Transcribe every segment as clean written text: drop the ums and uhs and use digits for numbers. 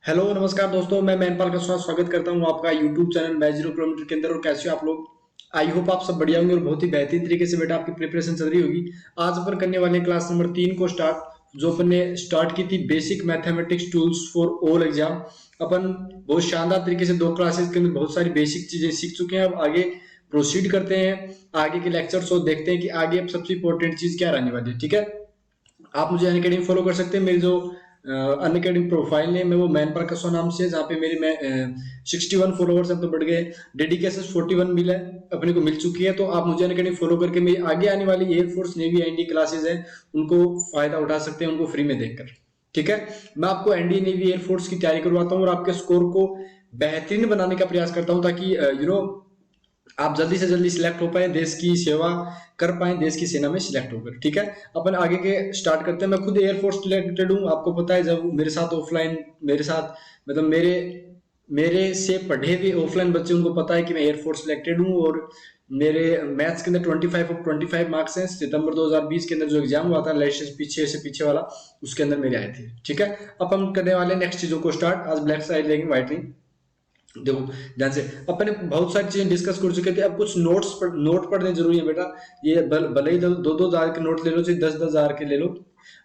Hello नमस्कार दोस्तों, मैं मैनपाल का स्वागत करता हूं आपका यूट्यूब चैनल मैं 0 किलोमीटर के अंदर। और कैसे हो आप लोग? आई होप आप सब बढ़िया होंगे और बहुत ही बेहतरीन तरीके से बेटा आपकी प्रिपरेशन चल रही होगी। आज अपन करने वाले हैं क्लास नंबर 3 को स्टार्ट, जो अपन ने स्टार्ट की थी basic mathematics tools for all exam. अपन बहुत शानदार तरीके से 2 क्लासेस के अंदर बहुत सारी बेसिक चीजें सीख चुके हैं। अब आगे प्रोसीड करते हैं आगे के लेक्चर्स और देखते हैं कि आगे अब सबसे इंपॉर्टेंट चीज क्या रहने वाली है। ठीक है, आप मुझे अनअकैडमी फॉलो कर सकते हैं। मेरी जो अनअकैडमी प्रोफाइल नेम है वो मैनपाल कसो नाम से है, जहाँ पे मेरे में 61 फॉलोवर्स अब तो बढ़ गए। डेडिकेशन 41 मिल है अपने को मिल चुकी है। तो आप मुझे अनअकैडमी फॉलो करके मेरी आगे आने वाली एयरफोर्स नेवी एनडी क्लासेज है उनको फायदा उठा सकते हैं, उनको फ्री में देखकर। ठीक है, मैं आपको एनडी नेवी एयरफोर्स की तैयारी करवाता हूँ और आपके स्कोर को बेहतरीन बनाने का प्रयास करता हूँ, ताकि आप जल्दी से जल्दी सिलेक्ट हो पाए, देश की सेवा कर पाए, देश की सेना में सिलेक्ट होकर। ठीक है, अपन आगे के स्टार्ट करते हैं। मैं खुद एयरफोर्स रिलेटेड हूँ, आपको पता है। जब मेरे साथ ऑफलाइन मेरे साथ मतलब मेरे से पढ़े हुए ऑफलाइन बच्चे, उनको पता है कि मैं एयरफोर्स सिलेक्टेड हूँ। और मेरे मैथ्स के अंदर 25 ऑफ 25 मार्क्स हैं। सितंबर 2020 के अंदर जो एग्जाम हुआ था लेटेस्ट पीछे से पीछे वाला, उसके अंदर मेरे आए थे। ठीक है, अब हम करने वाले नेक्स्ट चीजों को स्टार्ट। आज ब्लैक साइड लेंगे, व्हाइट नहीं। देखो ध्यान से, अपन ने बहुत सारी चीजें डिस्कस कर चुके थे। अब कुछ नोट पढ़ने जरूरी है बेटा। ये भले ही 2-2 हजार के नोट ले लो, चाहे 10-10 हजार के ले लो।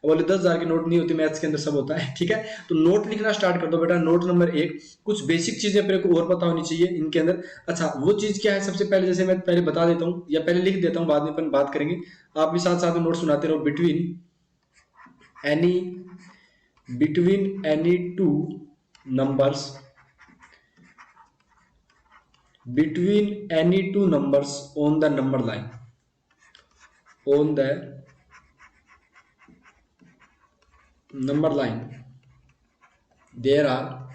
बोले 10 हजार के नोट नहीं होती, मैथ्स के अंदर सब होता है। ठीक है, तो नोट लिखना स्टार्ट कर दो बेटा। नोट नंबर 1, कुछ बेसिक चीजें अपने को और पता होनी चाहिए इनके अंदर। अच्छा, वो चीज क्या है? सबसे पहले जैसे मैं पहले बता देता हूँ या पहले लिख देता हूँ, बाद में अपन बात करेंगे। आप भी साथ साथ में नोट सुनाते रहो। Any between any two numbers between any two numbers on the number line, on the number line there are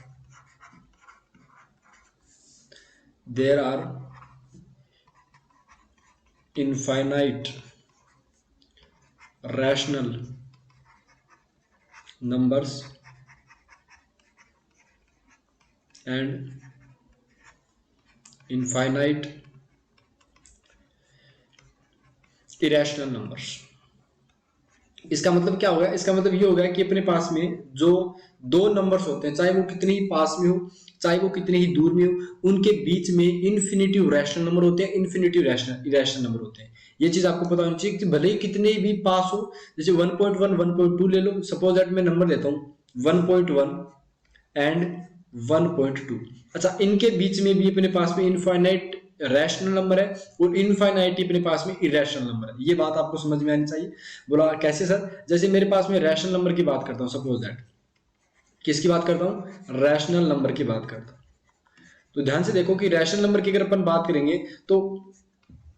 infinite rational numbers and infinite irrational numbers। इसका मतलब क्या होगा? इसका मतलब ये होगा कि अपने पास में जो 2 नंबर्स होते हैं, चाहे वो कितने ही पास में हो, चाहे वो कितने ही दूर में हो, उनके बीच में इन्फिनिटिव रैशनल नंबर होते हैं, इन्फिनिटिव इरेशनल नंबर होते हैं। ये चीज आपको पता होनी चाहिए कि भले ही कितने भी पास हो, जैसे 1.1 1.2 ले लो। सपोज दैट मैं नंबर लेता हूँ 1.1 एंड 1.2। अच्छा, इनके बीच में भी अपने पास में इनफाइनाइट रैशनल नंबर है और इनफाइनाइट अपने पास में इरेशनल नंबर है। ये बात आपको समझ में आनी चाहिए। बोला कैसे सर? जैसे मेरे पास में रैशनल नंबर की बात करता हूँ, सपोज दैट किसकी बात करता हूँ? रैशनल नंबर की बात करता हूँ। तो ध्यान से देखो कि रैशनल नंबर की अगर अपन बात करेंगे तो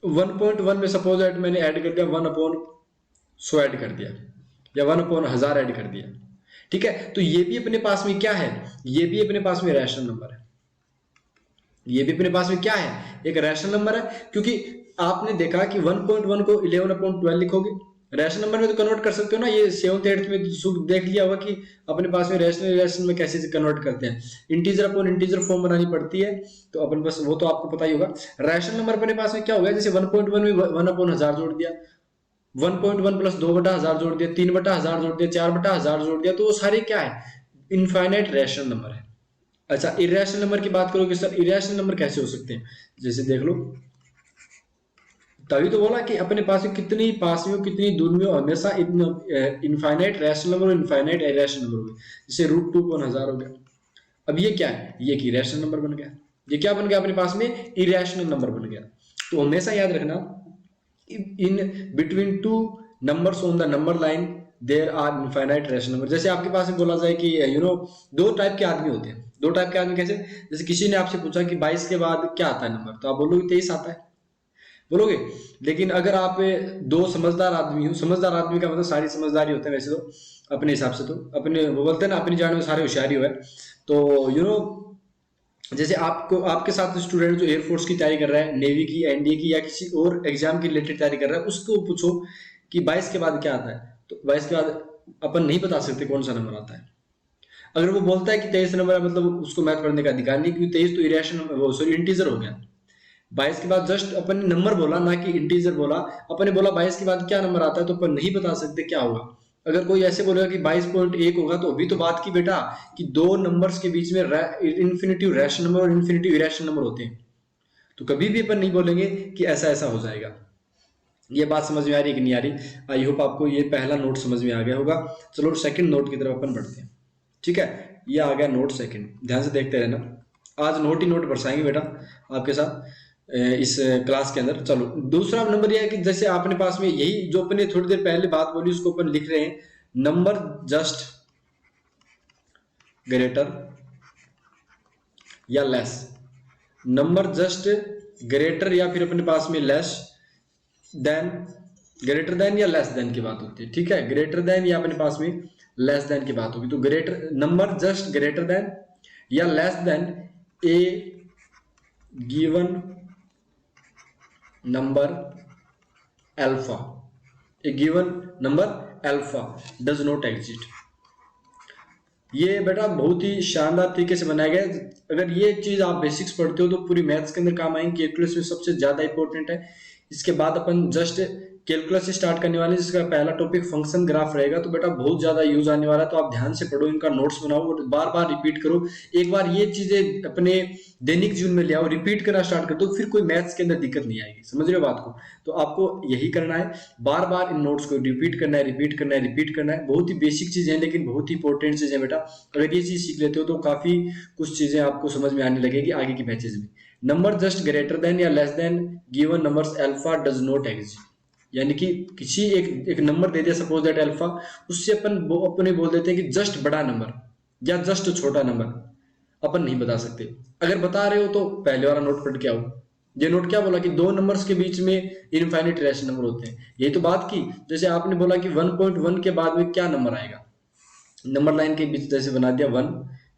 1.1 में सपोज दैट मैंने ऐड कर दिया 1/100 ऐड कर दिया, या 1/1000 ऐड कर दिया। ठीक है, तो ये भी अपने पास में क्या है? ये भी अपने पास में रैशनल नंबर है। ये भी अपने पास में क्या है? एक रैशनल नंबर है। क्योंकि आपने देखा कि 1.1 को 11/12 लिखोगे, रैशनल नंबर में तो कन्वर्ट कर सकते हो ना। ये 7th 8th में देख लिया होगा कि अपने पास में रैशनल में कैसे कन्वर्ट करते हैं। इंटीजर अपॉन इंटीजर फॉर्म बनानी पड़ती है, तो अपन बस वो तो आपको पता ही होगा। रैशनल नंबर अपने पास में क्या हो गया? जैसे 1.1 में 1/1000 जोड़ दिया, 1.1 प्लस 2/1000 जोड़ दिया, 3/1000 जोड़ दिया, 4/1000 जोड़ दिया, तो वो सारे क्या है? इनफाइनाइट रैशनल नंबर है। अच्छा, इरेशनल नंबर की बात करोगे सर, इरेशनल नंबर कैसे हो सकते हैं? जैसे देख लो, तभी तो बोला कि अपने पास में कितनी पास में हो, कितनी दूर में हो, हमेशा इनफाइनाइट रैशनल नंबर और इनफाइनाइट इरेशनल नंबर हो गए। जैसे √2/1000 हो गया। अब ये क्या है? ये कि इरेशनल नंबर बन गया। ये क्या बन गया? अपने पास में इरेशनल नंबर बन गया। तो हमेशा याद रखना, in between two numbers on the number line there are infinite rational number. जैसे आपके पास में बोला जाए कि दो टाइप के आदमी होते हैं। 2 टाइप के आदमी कैसे? जैसे किसी ने आपसे पूछा कि 22 के बाद क्या आता है नंबर, तो आप बोलोगे 23 आता है, बोलोगे। लेकिन अगर आप 2 समझदार आदमी हो, समझदार आदमी का मतलब सारी समझदारी होते हैं वैसे तो अपने हिसाब से, तो अपने वो बोलते हैं ना, अपनी जान में सारे होशियारी हो है। तो जैसे आपको आपके साथ स्टूडेंट जो एयरफोर्स की तैयारी कर रहा है, नेवी की, एनडीए की, या किसी और एग्जाम की रिलेटेड तैयारी कर रहा है, उसको पूछो कि 22 के बाद क्या आता है, तो 22 के बाद अपन नहीं बता सकते कौन सा नंबर आता है। अगर वो बोलता है कि 23 नंबर है, मतलब उसको मैथ पढ़ने का अधिकार नहीं, क्योंकि 23 तो इरेशनल सॉरी इंटीजर हो गया। 22 के बाद जस्ट अपन ने नंबर बोला, ना कि इंटीजर बोला। अपन ने बोला 22 के बाद क्या नंबर आता है, तो अपन नहीं बता सकते क्या होगा। अगर कोई ऐसे बोलेगा कि 22.1 होगा, तो अभी तो बात की बेटा कि दो नंबर्स के बीच में इन्फिनिटिव रैशनल नंबर और इन्फिनिटिव इरेशनल नंबर होते हैं, तो कभी भी अपन नहीं बोलेंगे कि ऐसा ऐसा हो जाएगा। ये बात समझ में आ रही है कि नहीं आ रही? आई होप आपको ये पहला नोट समझ में आ गया होगा। चलो सेकंड नोट की तरफ अपन बढ़ते हैं। ठीक है, ये आ गया नोट सेकंड, ध्यान से देखते रहना। आज नोट ही नोट बरसाएंगे बेटा आपके साथ इस क्लास के अंदर। चलो दूसरा नंबर यह है कि जैसे आपने पास में यही जो अपने थोड़ी देर पहले बात बोली उसको अपन लिख रहे हैं, नंबर जस्ट ग्रेटर या लेस। नंबर जस्ट ग्रेटर या फिर अपने पास में लेस देन, ग्रेटर देन या लेस देन की बात होती है। ठीक है, ग्रेटर देन या अपने पास में लेस देन की बात होगी। तो greater number just greater than या less than a given number alpha, a given number alpha does not exist. ये बेटा बहुत ही शानदार तरीके से बनाया गया है। अगर ये चीज आप बेसिक्स पढ़ते हो तो पूरी मैथ्स के अंदर काम आएंगे, कैलकुलस में सबसे ज्यादा इंपॉर्टेंट है। इसके बाद अपन जस्ट कैलकुलस से स्टार्ट करने वाले, जिसका पहला टॉपिक फंक्शन ग्राफ रहेगा। तो बेटा बहुत ज्यादा यूज आने वाला है, तो आप ध्यान से पढ़ो, इनका नोट्स बनाओ और बार बार रिपीट करो। एक बार ये चीजें अपने दैनिक जीवन में ले आओ, रिपीट करना स्टार्ट कर दो, फिर कोई मैथ्स के अंदर दिक्कत नहीं आएगी। समझ रहे हो बात को? तो आपको यही करना है, बार बार इन नोट्स को रिपीट करना है, रिपीट करना है, रिपीट करना है। बहुत ही बेसिक चीजें हैं लेकिन बहुत ही इंपॉर्टेंट चीजें हैं बेटा। अगर ये चीज सीख लेते हो तो काफी कुछ चीजें आपको समझ में आने लगेगी आगे की बैचेज में। नंबर जस्ट ग्रेटर देन या less then given numbers alpha does not exist, यानी कि किसी एक नंबर दे दिया, सपोज दैट अल्फा, उससे अपने बोल देते हैं कि जस्ट बड़ा नंबर या जस्ट छोटा नंबर अपन नहीं बता सकते। अगर बता रहे हो तो पहले वाला नोट पढ़ के आओ। ये नोट क्या बोला कि दो नंबर्स के बीच में इनफाइनाइट रैशनल नंबर होते हैं, यही तो बात की। जैसे आपने बोला कि 1.1 के बाद में क्या नंबर आएगा, नंबर लाइन के बीच जैसे बना दिया 1,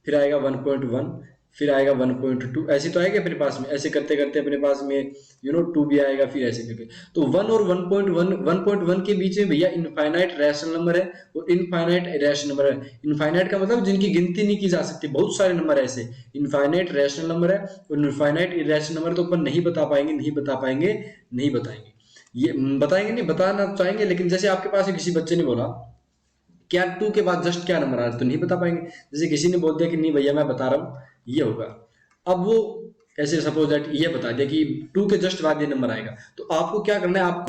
फिर आएगा 1.1, फिर आएगा 1.2, ऐसे तो आएगा अपने पास में। ऐसे करते करते अपने पास में 2 भी आएगा, फिर ऐसे करके। तो 1 और 1.1 के बीच में भैया इनफाइनाइट रैशनल नंबर है और इनफाइनाइट इरेशनल नंबर है। इनफाइनाइट का मतलब जिनकी गिनती नहीं की जा सकती, बहुत सारे नंबर ऐसे इनफाइनाइट रैशनल नंबर है, और इनफाइनाइट इरेशनल नंबर तो अपन नहीं बता पाएंगे, नहीं बता पाएंगे, नहीं बताएंगे। ये बताएंगे नहीं, बताना चाहेंगे, लेकिन जैसे आपके पास किसी बच्चे ने बोला क्या 2 के बाद जस्ट क्या नंबर आ रहा है, तो नहीं बता पाएंगे। जैसे किसी ने बोल दिया कि नहीं भैया मैं बता रहा हूँ ये होगा, अब वो ऐसे सपोज दैट ये बता दिया कि 2 के जस्ट बाद ये नंबर आएगा, तो आपको क्या करना है, आपको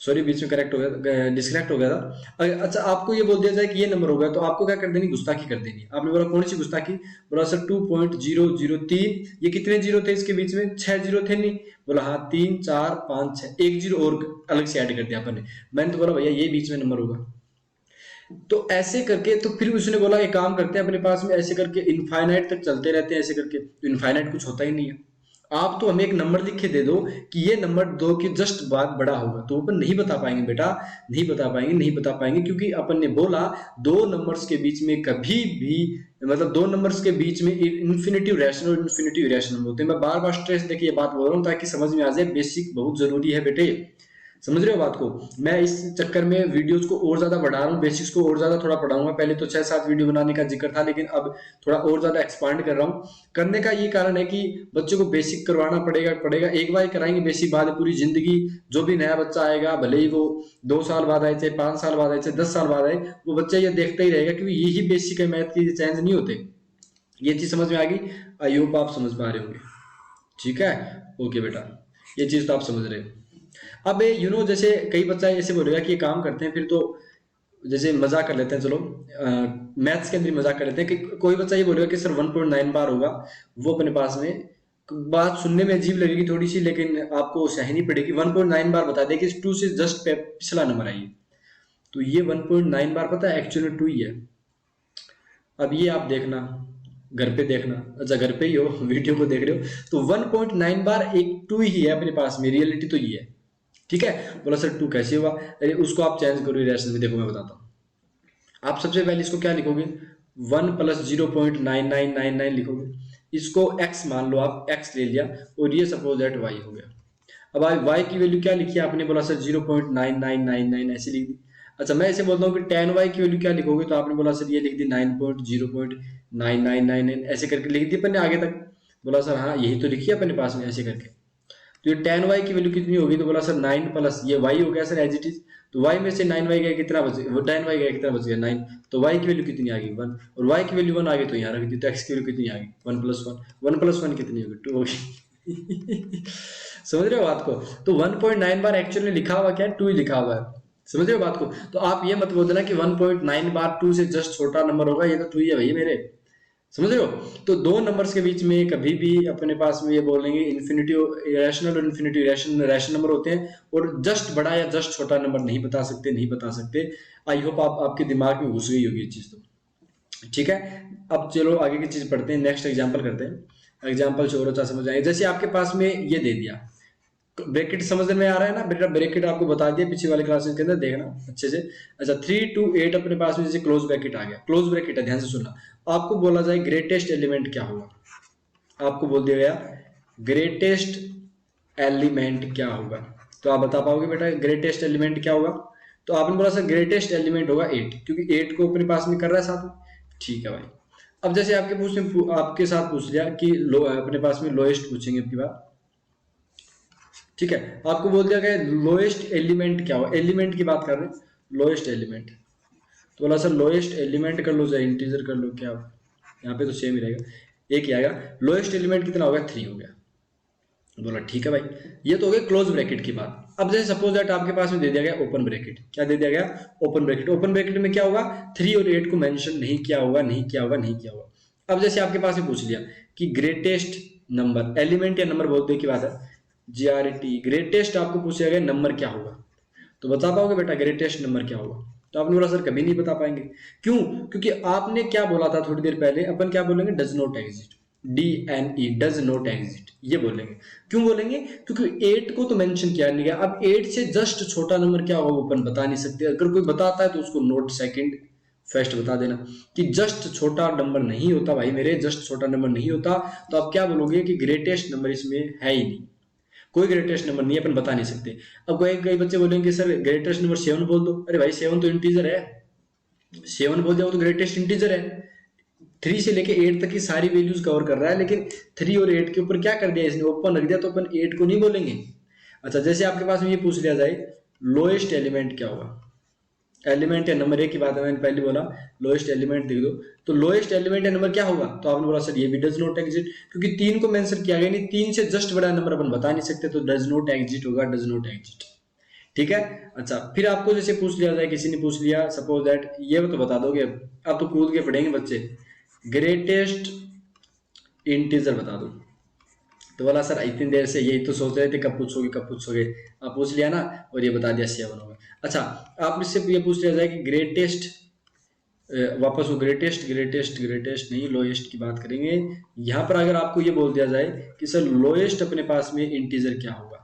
सॉरी बीच में करेक्ट हो गया, डिस्कनेक्ट हो गया था। अच्छा, आपको ये बोल दिया जाए कि ये नंबर होगा, तो आपको क्या कर देनी, गुस्ताखी कर देनी। आपने बोला कौन सी गुस्ताखी? बोला सर 2.003, ये कितने जीरो थे इसके बीच में? 6 जीरो थे नहीं? बोला हाँ 3 4 5 6, एक जीरो और अलग से ऐड कर दिया अपन ने। मैंने तो बोला भैया ये बीच में नंबर होगा। तो ऐसे करके, तो फिर उसने बोला एक काम करते हैं अपने पास में, ऐसे करके इनफाइनाइट तक चलते रहते हैं ऐसे करके, तो इनफाइनाइट कुछ होता ही नहीं है। आप तो हमें एक नंबर लिख के दे दो कि ये नंबर 2 के जस्ट बाद बड़ा होगा, तो अपन नहीं बता पाएंगे बेटा, नहीं बता पाएंगे, नहीं बता पाएंगे, क्योंकि अपन ने बोला दो नंबर्स के बीच में कभी भी, मतलब दो नंबर्स के बीच में इन्फिनिटिव रैशनल और इन्फिनिटिव इरेशनल होते हैं। मैं बार बार स्ट्रेस देके ये बात बोल रहा हूँ ताकि समझ में आ जाए, बेसिक बहुत जरूरी है बेटे। समझ रहे हो बात को? मैं इस चक्कर में वीडियोस को और ज्यादा बढ़ा रहा हूँ, बेसिक्स को और ज्यादा थोड़ा पढ़ाऊंगा। पहले तो 6-7 वीडियो बनाने का जिक्र था, लेकिन अब थोड़ा और ज्यादा एक्सपांड कर रहा हूँ। करने का ये कारण है कि बच्चों को बेसिक करवाना पड़ेगा। एक बार कराएंगे बेसिक, बाद पूरी जिंदगी जो भी नया बच्चा आएगा, भले ही वो 2 साल बाद आए, चाहे 5 साल बाद आए, चाहे 10 साल बाद आए, वो बच्चा ये देखता ही रहेगा, क्योंकि यही बेसिक है मैथ की, चेंज नहीं होते। ये चीज समझ में आ गई? आई होप आप समझ पा रहे होंगे। ठीक है, ओके बेटा, ये चीज तो आप समझ रहे हो। अब जैसे कई बच्चा ऐसे बोलेगा कि ये काम करते हैं, फिर तो जैसे मजाक कर लेते हैं, चलो मैथ्स के अंदर मजाक कर लेते हैं कि कोई बच्चा ये बोलेगा कि सर 1.9 बार होगा। वो अपने पास में बात सुनने में अजीब लगेगी थोड़ी सी, लेकिन आपको सहनी पड़ेगी। 1.9 बार बता दे कि 2 से जस्ट पिछला नंबर आइए, तो ये 1.9 बार पता है एक्चुअली 2 ही है। अब ये आप देखना, घर पे देखना, अच्छा घर पे ही हो, वीडियो को देख रहे हो, तो 1.9 बार एक 2 ही है अपने पास में, रियलिटी तो ये है। ठीक है, बोला सर 2 कैसे हुआ? अरे उसको आप चेंज करो इरेशनल में। देखो मैं बताता हूँ, आप सबसे पहले इसको क्या लिखोगे, 1 + 0.9999 लिखोगे। इसको x मान लो, आप x ले लिया, और ये सपोज दैट y हो गया। अब y की वैल्यू क्या लिखी है आपने? बोला सर 0.9999 ऐसे लिख दी। अच्छा, मैं ऐसे बोलता हूँ कि tan y की वैल्यू क्या लिखोगे? तो आपने बोला सर ये लिख दी 9.0.9999 ऐसे करके लिख दी अपन ने आगे तक। बोला सर हाँ यही तो लिखी है अपने पास में, ऐसे करके। तो ये tan y की वैल्यू कितनी होगी, तो बोला सर 9 प्लस ये y हो गया सर एज इट इज, तो y में से 9y गया कितना बच गया, वो tan y गया कितना बच गया 9, तो y की वैल्यू कितनी आ गई 1, और y की वैल्यू 1 आ गई तो यहाँ रख दी, तो x की वैल्यू कितनी आ गई 1 प्लस 1, 1 प्लस 1 कितनी होगी 2 होगी। समझ रहे हो बात को, तो 1.9 बार एक्चुअली लिखा हुआ क्या है 2 ही लिखा हुआ है, समझ रहे हो बात को। तो आप ये मत बोल देना कि 1.9 बार 2 से जस्ट छोटा नंबर होगा, ये तो 2 ही है भाई मेरे, समझ रहे हो। तो दो नंबर्स के बीच में कभी भी अपने पास में ये बोलेंगे इन्फिनिटी रैशनल और इन्फिनिटी रैशनल नंबर होते हैं, और जस्ट बड़ा या जस्ट छोटा नंबर नहीं बता सकते, नहीं बता सकते। आई होप आपके दिमाग में घुस गई होगी ये चीज, तो ठीक है। अब चलो आगे की चीज पढ़ते हैं, नेक्स्ट एग्जाम्पल करते हैं। एग्जाम्पल से और अच्छा समझ आएगा। जैसे आपके पास में ये दे दिया, ब्रैकेट समझ में आ रहा है ना बेटा, ब्रैकेट आपको बता दिया पिछली वाले क्लासेस के अंदर, देखना अच्छे से। अच्छा 3 to 8 अपने पास में जैसे क्लोज ब्रैकेट आ गया, क्लोज ब्रैकेट है, ध्यान से सुनना। आपको बोला जाए ग्रेटेस्ट एलिमेंट क्या होगा, आपको बोल दिया गया ग्रेटेस्ट एलिमेंट क्या होगा, तो आप बता पाओगे बेटा ग्रेटेस्ट एलिमेंट क्या होगा। तो आपने बोला सर ग्रेटेस्ट एलिमेंट होगा 8, क्योंकि 8 को अपने पास में कर रहा है साथ में, ठीक है भाई। अब जैसे आपके साथ पूछ लिया कि अपने पास में लोएस्ट पूछेंगे आपकी बात, ठीक है। आपको बोल दिया गया लोएस्ट एलिमेंट क्या हो, एलिमेंट की बात कर रहे हैं, लोएस्ट एलिमेंट, तो बोला सर लोएस्ट एलिमेंट कर लो, चाहे इंटीजर कर लो, क्या यहाँ पे तो सेम ही रहेगा, एक ही आएगा। लोएस्ट एलिमेंट कितना हो गया 3 हो गया, बोला ठीक है भाई, ये तो हो गया क्लोज ब्रैकेट की बात। अब जैसे सपोज दैट आपके पास में दे दिया गया ओपन ब्रैकेट, क्या दे दिया गया ओपन ब्रैकेट, ओपन ब्रैकेट में क्या होगा 3 और 8 को मेंशन नहीं किया होगा, नहीं किया होगा, नहीं किया होगा। अब जैसे आपके पास में पूछ लिया कि ग्रेटेस्ट नंबर, एलिमेंट या नंबर बोलते की बात है, जीआरटी, ग्रेटेस्ट आपको पूछा गया नंबर क्या होगा, तो बता पाओगे बेटा ग्रेटेस्ट नंबर क्या होगा, तो आपने बोला सर कभी नहीं बता पाएंगे। क्यों, क्योंकि आपने क्या बोला था थोड़ी देर पहले, अपन क्या बोलेंगे does not exist, DNE does not exist, ये बोलेंगे। क्यों बोलेंगे, क्योंकि 8 को तो मेंशन किया नहीं गया। अब 8 से जस्ट छोटा नंबर क्या होगा वो अपन बता नहीं सकते, अगर कोई बताता है तो उसको नोट सेकंड फर्स्ट बता देना कि जस्ट छोटा नंबर नहीं होता भाई मेरे, जस्ट छोटा नंबर नहीं होता। तो आप क्या बोलोगे कि ग्रेटेस्ट नंबर इसमें है ही नहीं, कोई ग्रेटेस्ट नंबर नहीं है, अपन बता नहीं सकते। अब कई बच्चे बोलेंगे सर ग्रेटेस्ट नंबर 7 बोल दो, अरे भाई 7 तो इंटीजर है, 7 बोल दिया वो तो ग्रेटेस्ट इंटीजर है, 3 से लेके 8 तक की सारी वैल्यूज कवर कर रहा है, लेकिन 3 और 8 के ऊपर क्या कर दिया इसने, ओपन रख दिया, तो अपन 8 को नहीं बोलेंगे। अच्छा जैसे आपके पास में ये पूछ लिया जाए लोएस्ट एलिमेंट क्या होगा, एलिमेंट या नंबर, एक की बात है, मैंने पहले बोला लोएस्ट एलिमेंट देख दो, तो लोएस्ट एलिमेंट या नंबर क्या होगा, तो आपने बोला सर ये भी डज नॉट एग्जिस्ट, क्योंकि 3 को मेंशन किया गया नहीं, 3 से जस्ट बड़ा नंबर अपन बता नहीं सकते, तो डज नॉट एग्जिस्ट होगा, डज नॉट एग्जिस्ट, ठीक है। अच्छा फिर आपको जैसे पूछ लिया जाए, किसी ने पूछ लिया सपोज दैट, ये तो बता दोगे, अब तो कूद के पढ़ेंगे बच्चे, ग्रेटेस्ट इंटीजर बता दो, तो बोला सर इतनी देर से यही तो सोच रहे थे कब पूछोगे कब पूछोगे, आप पूछ लिया ना, और ये बता दिया 7 होगा। अच्छा आप इससे ये पूछ लिया जाए कि ग्रेटेस्ट, वापस वो ग्रेटेस्ट ग्रेटेस्ट ग्रेटेस्ट नहीं, लोएस्ट की बात करेंगे। यहाँ पर अगर आपको ये बोल दिया जाए कि सर लोएस्ट अपने पास में इंटीजर क्या होगा,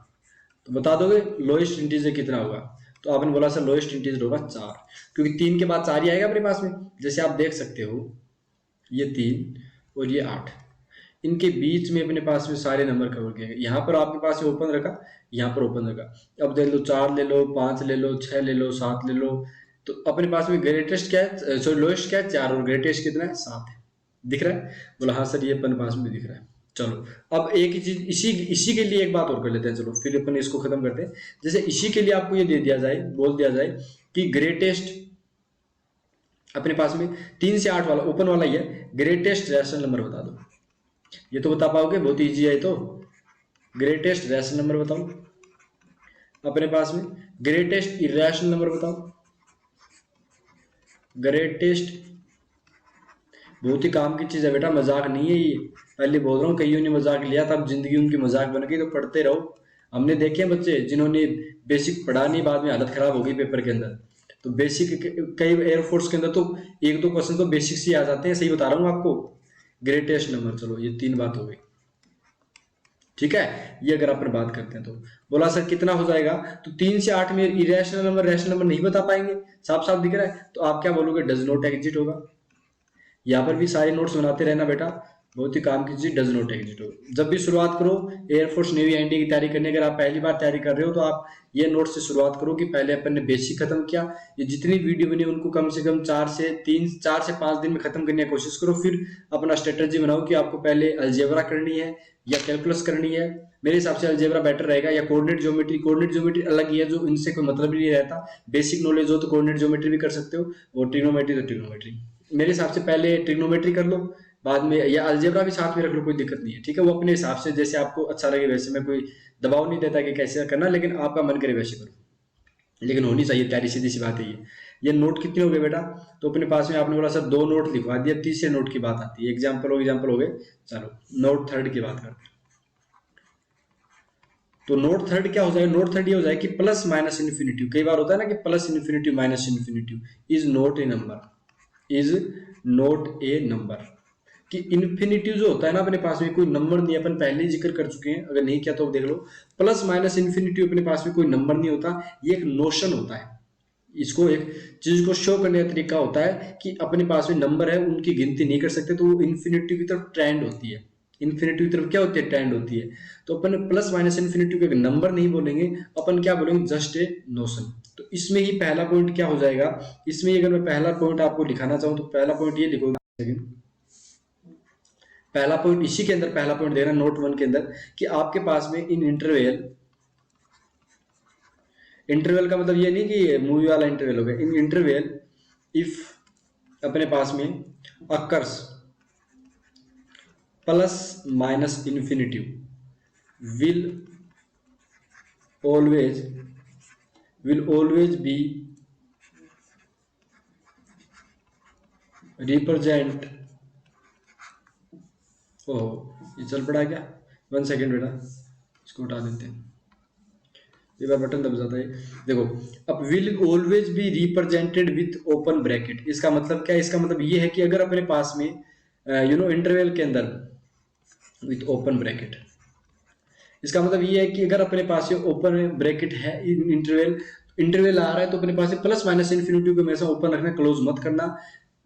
तो बता दोगे लोएस्ट इंटीजर कितना होगा, तो आपने बोला सर लोएस्ट इंटीजर होगा 4, क्योंकि 3 के बाद 4 ही आएगा अपने पास में। जैसे आप देख सकते हो ये 3 और ये 8, इनके बीच में अपने पास में सारे नंबर कवर किए गए। यहाँ पर आपके पास में ओपन रखा, यहाँ पर ओपन रखा, अब दे लो 4 ले लो, 5 ले लो, 6 ले लो, 7 ले लो, तो अपने पास में ग्रेटेस्ट क्या है, सॉरी लोएस्ट क्या है 4, और ग्रेटेस्ट कितना है 7 है, दिख रहा है, बोला हाँ सर ये अपने पास में दिख रहा है। चलो अब एक ही चीज इसी के लिए एक बात और कर लेते हैं, चलो फिर अपन इसको खत्म करते हैं। जैसे इसी के लिए आपको ये दे दिया जाए, बोल दिया जाए कि ग्रेटेस्ट अपने पास में 3 से 8 वाला ओपन वाला ही है, ग्रेटेस्ट रैशनल नंबर बता दो, ये तो बता पाओगे, बहुत इजी है। तो ग्रेटेस्ट रैशनल नंबर बताओ अपने पास में, ग्रेटेस्ट इरेशनल नंबर बताओ, ग्रेटेस्ट, बहुत ही काम की चीज है बेटा, मजाक नहीं है ये, पहले बोल रहा हूँ, कईयों ने मजाक लिया था, अब जिंदगी उनकी मजाक बन गई, तो पढ़ते रहो। हमने देखे हैं बच्चे जिन्होंने बेसिक पढ़ा नहीं, बाद में हालत खराब हो गई पेपर के अंदर, तो बेसिक कई एयरफोर्स के अंदर तो 1-2 क्वेश्चन तो बेसिक से आ जाते हैं, सही बता रहा हूँ आपको। ग्रेटेस्ट नंबर, चलो ये 3 बात हो गई, ठीक है। ये अगर अपन बात करते हैं तो बोला सर कितना हो जाएगा, तो 3 से 8 में इरेशनल नंबर रैशनल नंबर नहीं बता पाएंगे, साफ साफ दिख रहा है, तो आप क्या बोलोगे डज नॉट एग्जिस्ट होगा। यहाँ पर भी सारे नोट्स बनाते रहना बेटा, बहुत ही काम की चीज, डज नॉट एग्जिस्ट हो। जब भी शुरुआत करो एयरफोर्स नेवी एनडीए की तैयारी करने, अगर आप पहली बार तैयारी कर रहे हो तो आप ये नोट से शुरुआत करो कि पहले अपन ने बेसिक खत्म किया, ये जितनी वीडियो बनी उनको कम से कम 4 से 5 दिन में खत्म करने की कोशिश करो। फिर अपना स्ट्रेटेजी बनाओ कि आपको पहले अलजेब्रा करनी है या कैलकुलस करनी है। मेरे हिसाब से अलजेब्रा बेटर रहेगा, या कोऑर्डिनेट ज्योमेट्री अलग ही है, जो इनसे कोई मतलब ही नहीं रहता। बेसिक नॉलेज हो तो कोऑर्डिनेट ज्योमेट्री भी कर सकते हो, और ट्रिग्नोमेट्री तो ट्रिग्नोमेट्री। मेरे हिसाब से पहले ट्रिग्नोमेट्री कर लो, बाद में या अलजेब्रा भी साथ में रख लो, कोई दिक्कत नहीं है, ठीक है। वो अपने हिसाब से जैसे आपको अच्छा लगे वैसे, मैं कोई दबाव नहीं देता कि कैसे करना, लेकिन आपका मन करे वैसे करो, लेकिन होनी चाहिए तैयारी, सीधी सी बात है ये नोट कितने हो गए बेटा? तो अपने पास में आपने बोला सर 2 नोट लिखवा दिया, तीसरे नोट की बात आती है, एग्जाम्पल हो गए। चलो नोट थर्ड की बात करते हैं। तो नोट थर्ड क्या हो जाएगा? नोट थर्ड ये हो जाएगा कि प्लस माइनस इन्फिनिटी। कई बार होता है ना कि plus infinity minus infinity is not a number, is not a number. कि इन्फिनिटी जो होता है ना अपने पास में कोई नंबर नहीं है, अपन पहले ही जिक्र कर चुके हैं, अगर नहीं किया तो देख लो। प्लस माइनस इन्फिनिटी अपने पास में कोई नंबर नहीं होता, ये एक नोशन होता है। इसको एक चीज को शो करने का तरीका होता है कि अपने पास में नंबर है, उनकी गिनती नहीं कर सकते, तो वो इन्फिनिटी की तरफ ट्रेंड होती है। इन्फिनिटी की तरफ क्या होती है? ट्रेंड होती है। तो अपन प्लस माइनस इन्फिनिटी को एक नंबर नहीं बोलेंगे, अपन क्या बोलेंगे? Just a notion. तो इसमें ही पहला पॉइंट क्या हो जाएगा? इसमें अगर मैं पहला पॉइंट आपको लिखाना चाहूँ तो पहला पॉइंट ये लिखोगे, पहला पॉइंट इसी के अंदर, पहला पॉइंट देना नोट 1 के अंदर कि आपके पास में इन इंटरवल का मतलब ये नहीं कि मूवी वाला इंटरवल हो गया, इन इंटरवल इफ अपने पास में occurs plus minus infinity will always be represent. Oh ये चल पड़ा क्या? 1 सेकेंड बेटा, इसको उठा देते हैं, ये बार बटन दब जाता है। देखो अब will always be represented with open bracket, इसका मतलब क्या है? इसका मतलब ये है कि अगर अपने पास में इंटरवल के अंदर विथ ओपन ब्रैकेट, इसका मतलब ये है कि अगर अपने पास ये ओपन ब्रैकेट है, इंटरवल आ रहा है, तो अपने पास प्लस माइनस इन्फिनिटी को हमेशा ओपन रखना, क्लोज मत करना।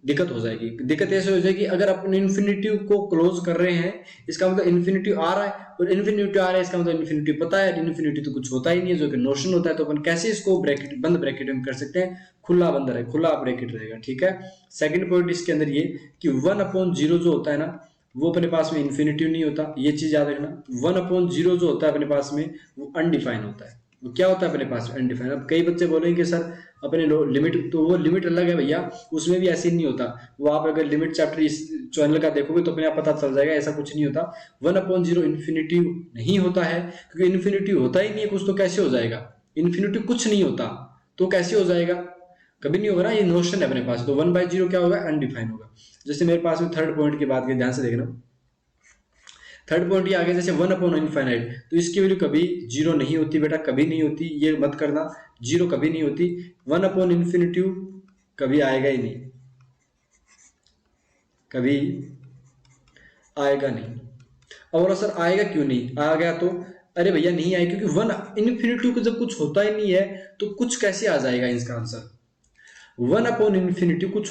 दिक्कत हो जाएगी। दिक्कत ऐसे हो जाएगी अगर अपन इन्फिनिटी को क्लोज कर रहे हैं, इसका मतलब इन्फिनिटी आ रहा है, और इन्फिनिटी आ रहा है इसका मतलब इन्फिनिटी पता है, इन्फिनिटी तो कुछ होता ही नहीं है, जो कि नोशन होता है। तो अपन कैसे इसको ब्रैकेट बंद ब्रैकेट में कर सकते हैं? खुला बंद रहे, खुला ब्रैकेट रहेगा, ठीक है। सेकंड पॉइंट इसके अंदर ये कि 1/0 जो होता है ना, वो अपने पास में इन्फिनिटी नहीं होता, ये चीज याद रखना। 1/0 जो होता है अपने पास में वो अनडिफाइन होता है। वो क्या होता है अपने पास में? अनडिफाइन। अब कई बच्चे बोलेंगे सर अपने लिमिट, तो वो लिमिट अलग है भैया, उसमें भी ऐसे नहीं होता। वो आप अगर लिमिट चैप्टर इस चैनल का देखोगे तो अपने आप पता चल जाएगा, ऐसा कुछ नहीं होता। 1/0 इन्फिनिटी नहीं होता है, क्योंकि इन्फिनिटी होता ही नहीं है कुछ, तो कैसे हो जाएगा? इन्फिनिटी कुछ नहीं होता तो कैसे हो जाएगा? कभी नहीं होगा ना, ये नोशन है अपने पास। तो 1/0 क्या होगा? अनडिफाइन होगा। जैसे मेरे पास में थर्ड पॉइंट की बात की, ध्यान से देखना। थर्ड पॉइंट ये आगे, जैसे 1/इनफाइनाइट, तो इसकी वैल्यू कभी 0 नहीं होती बेटा, कभी नहीं होती, ये मत करना, 0 कभी नहीं होती। 1/इन्फिनिटी कभी आएगा ही नहीं, कभी आएगा नहीं। और सर आएगा क्यों नहीं? आ गया तो अरे भैया नहीं आएगा, क्योंकि 1/इन्फिनिटी को जब कुछ होता ही नहीं है तो कुछ कैसे आ जाएगा इसका आंसर? 1/इन्फिनिटी कुछ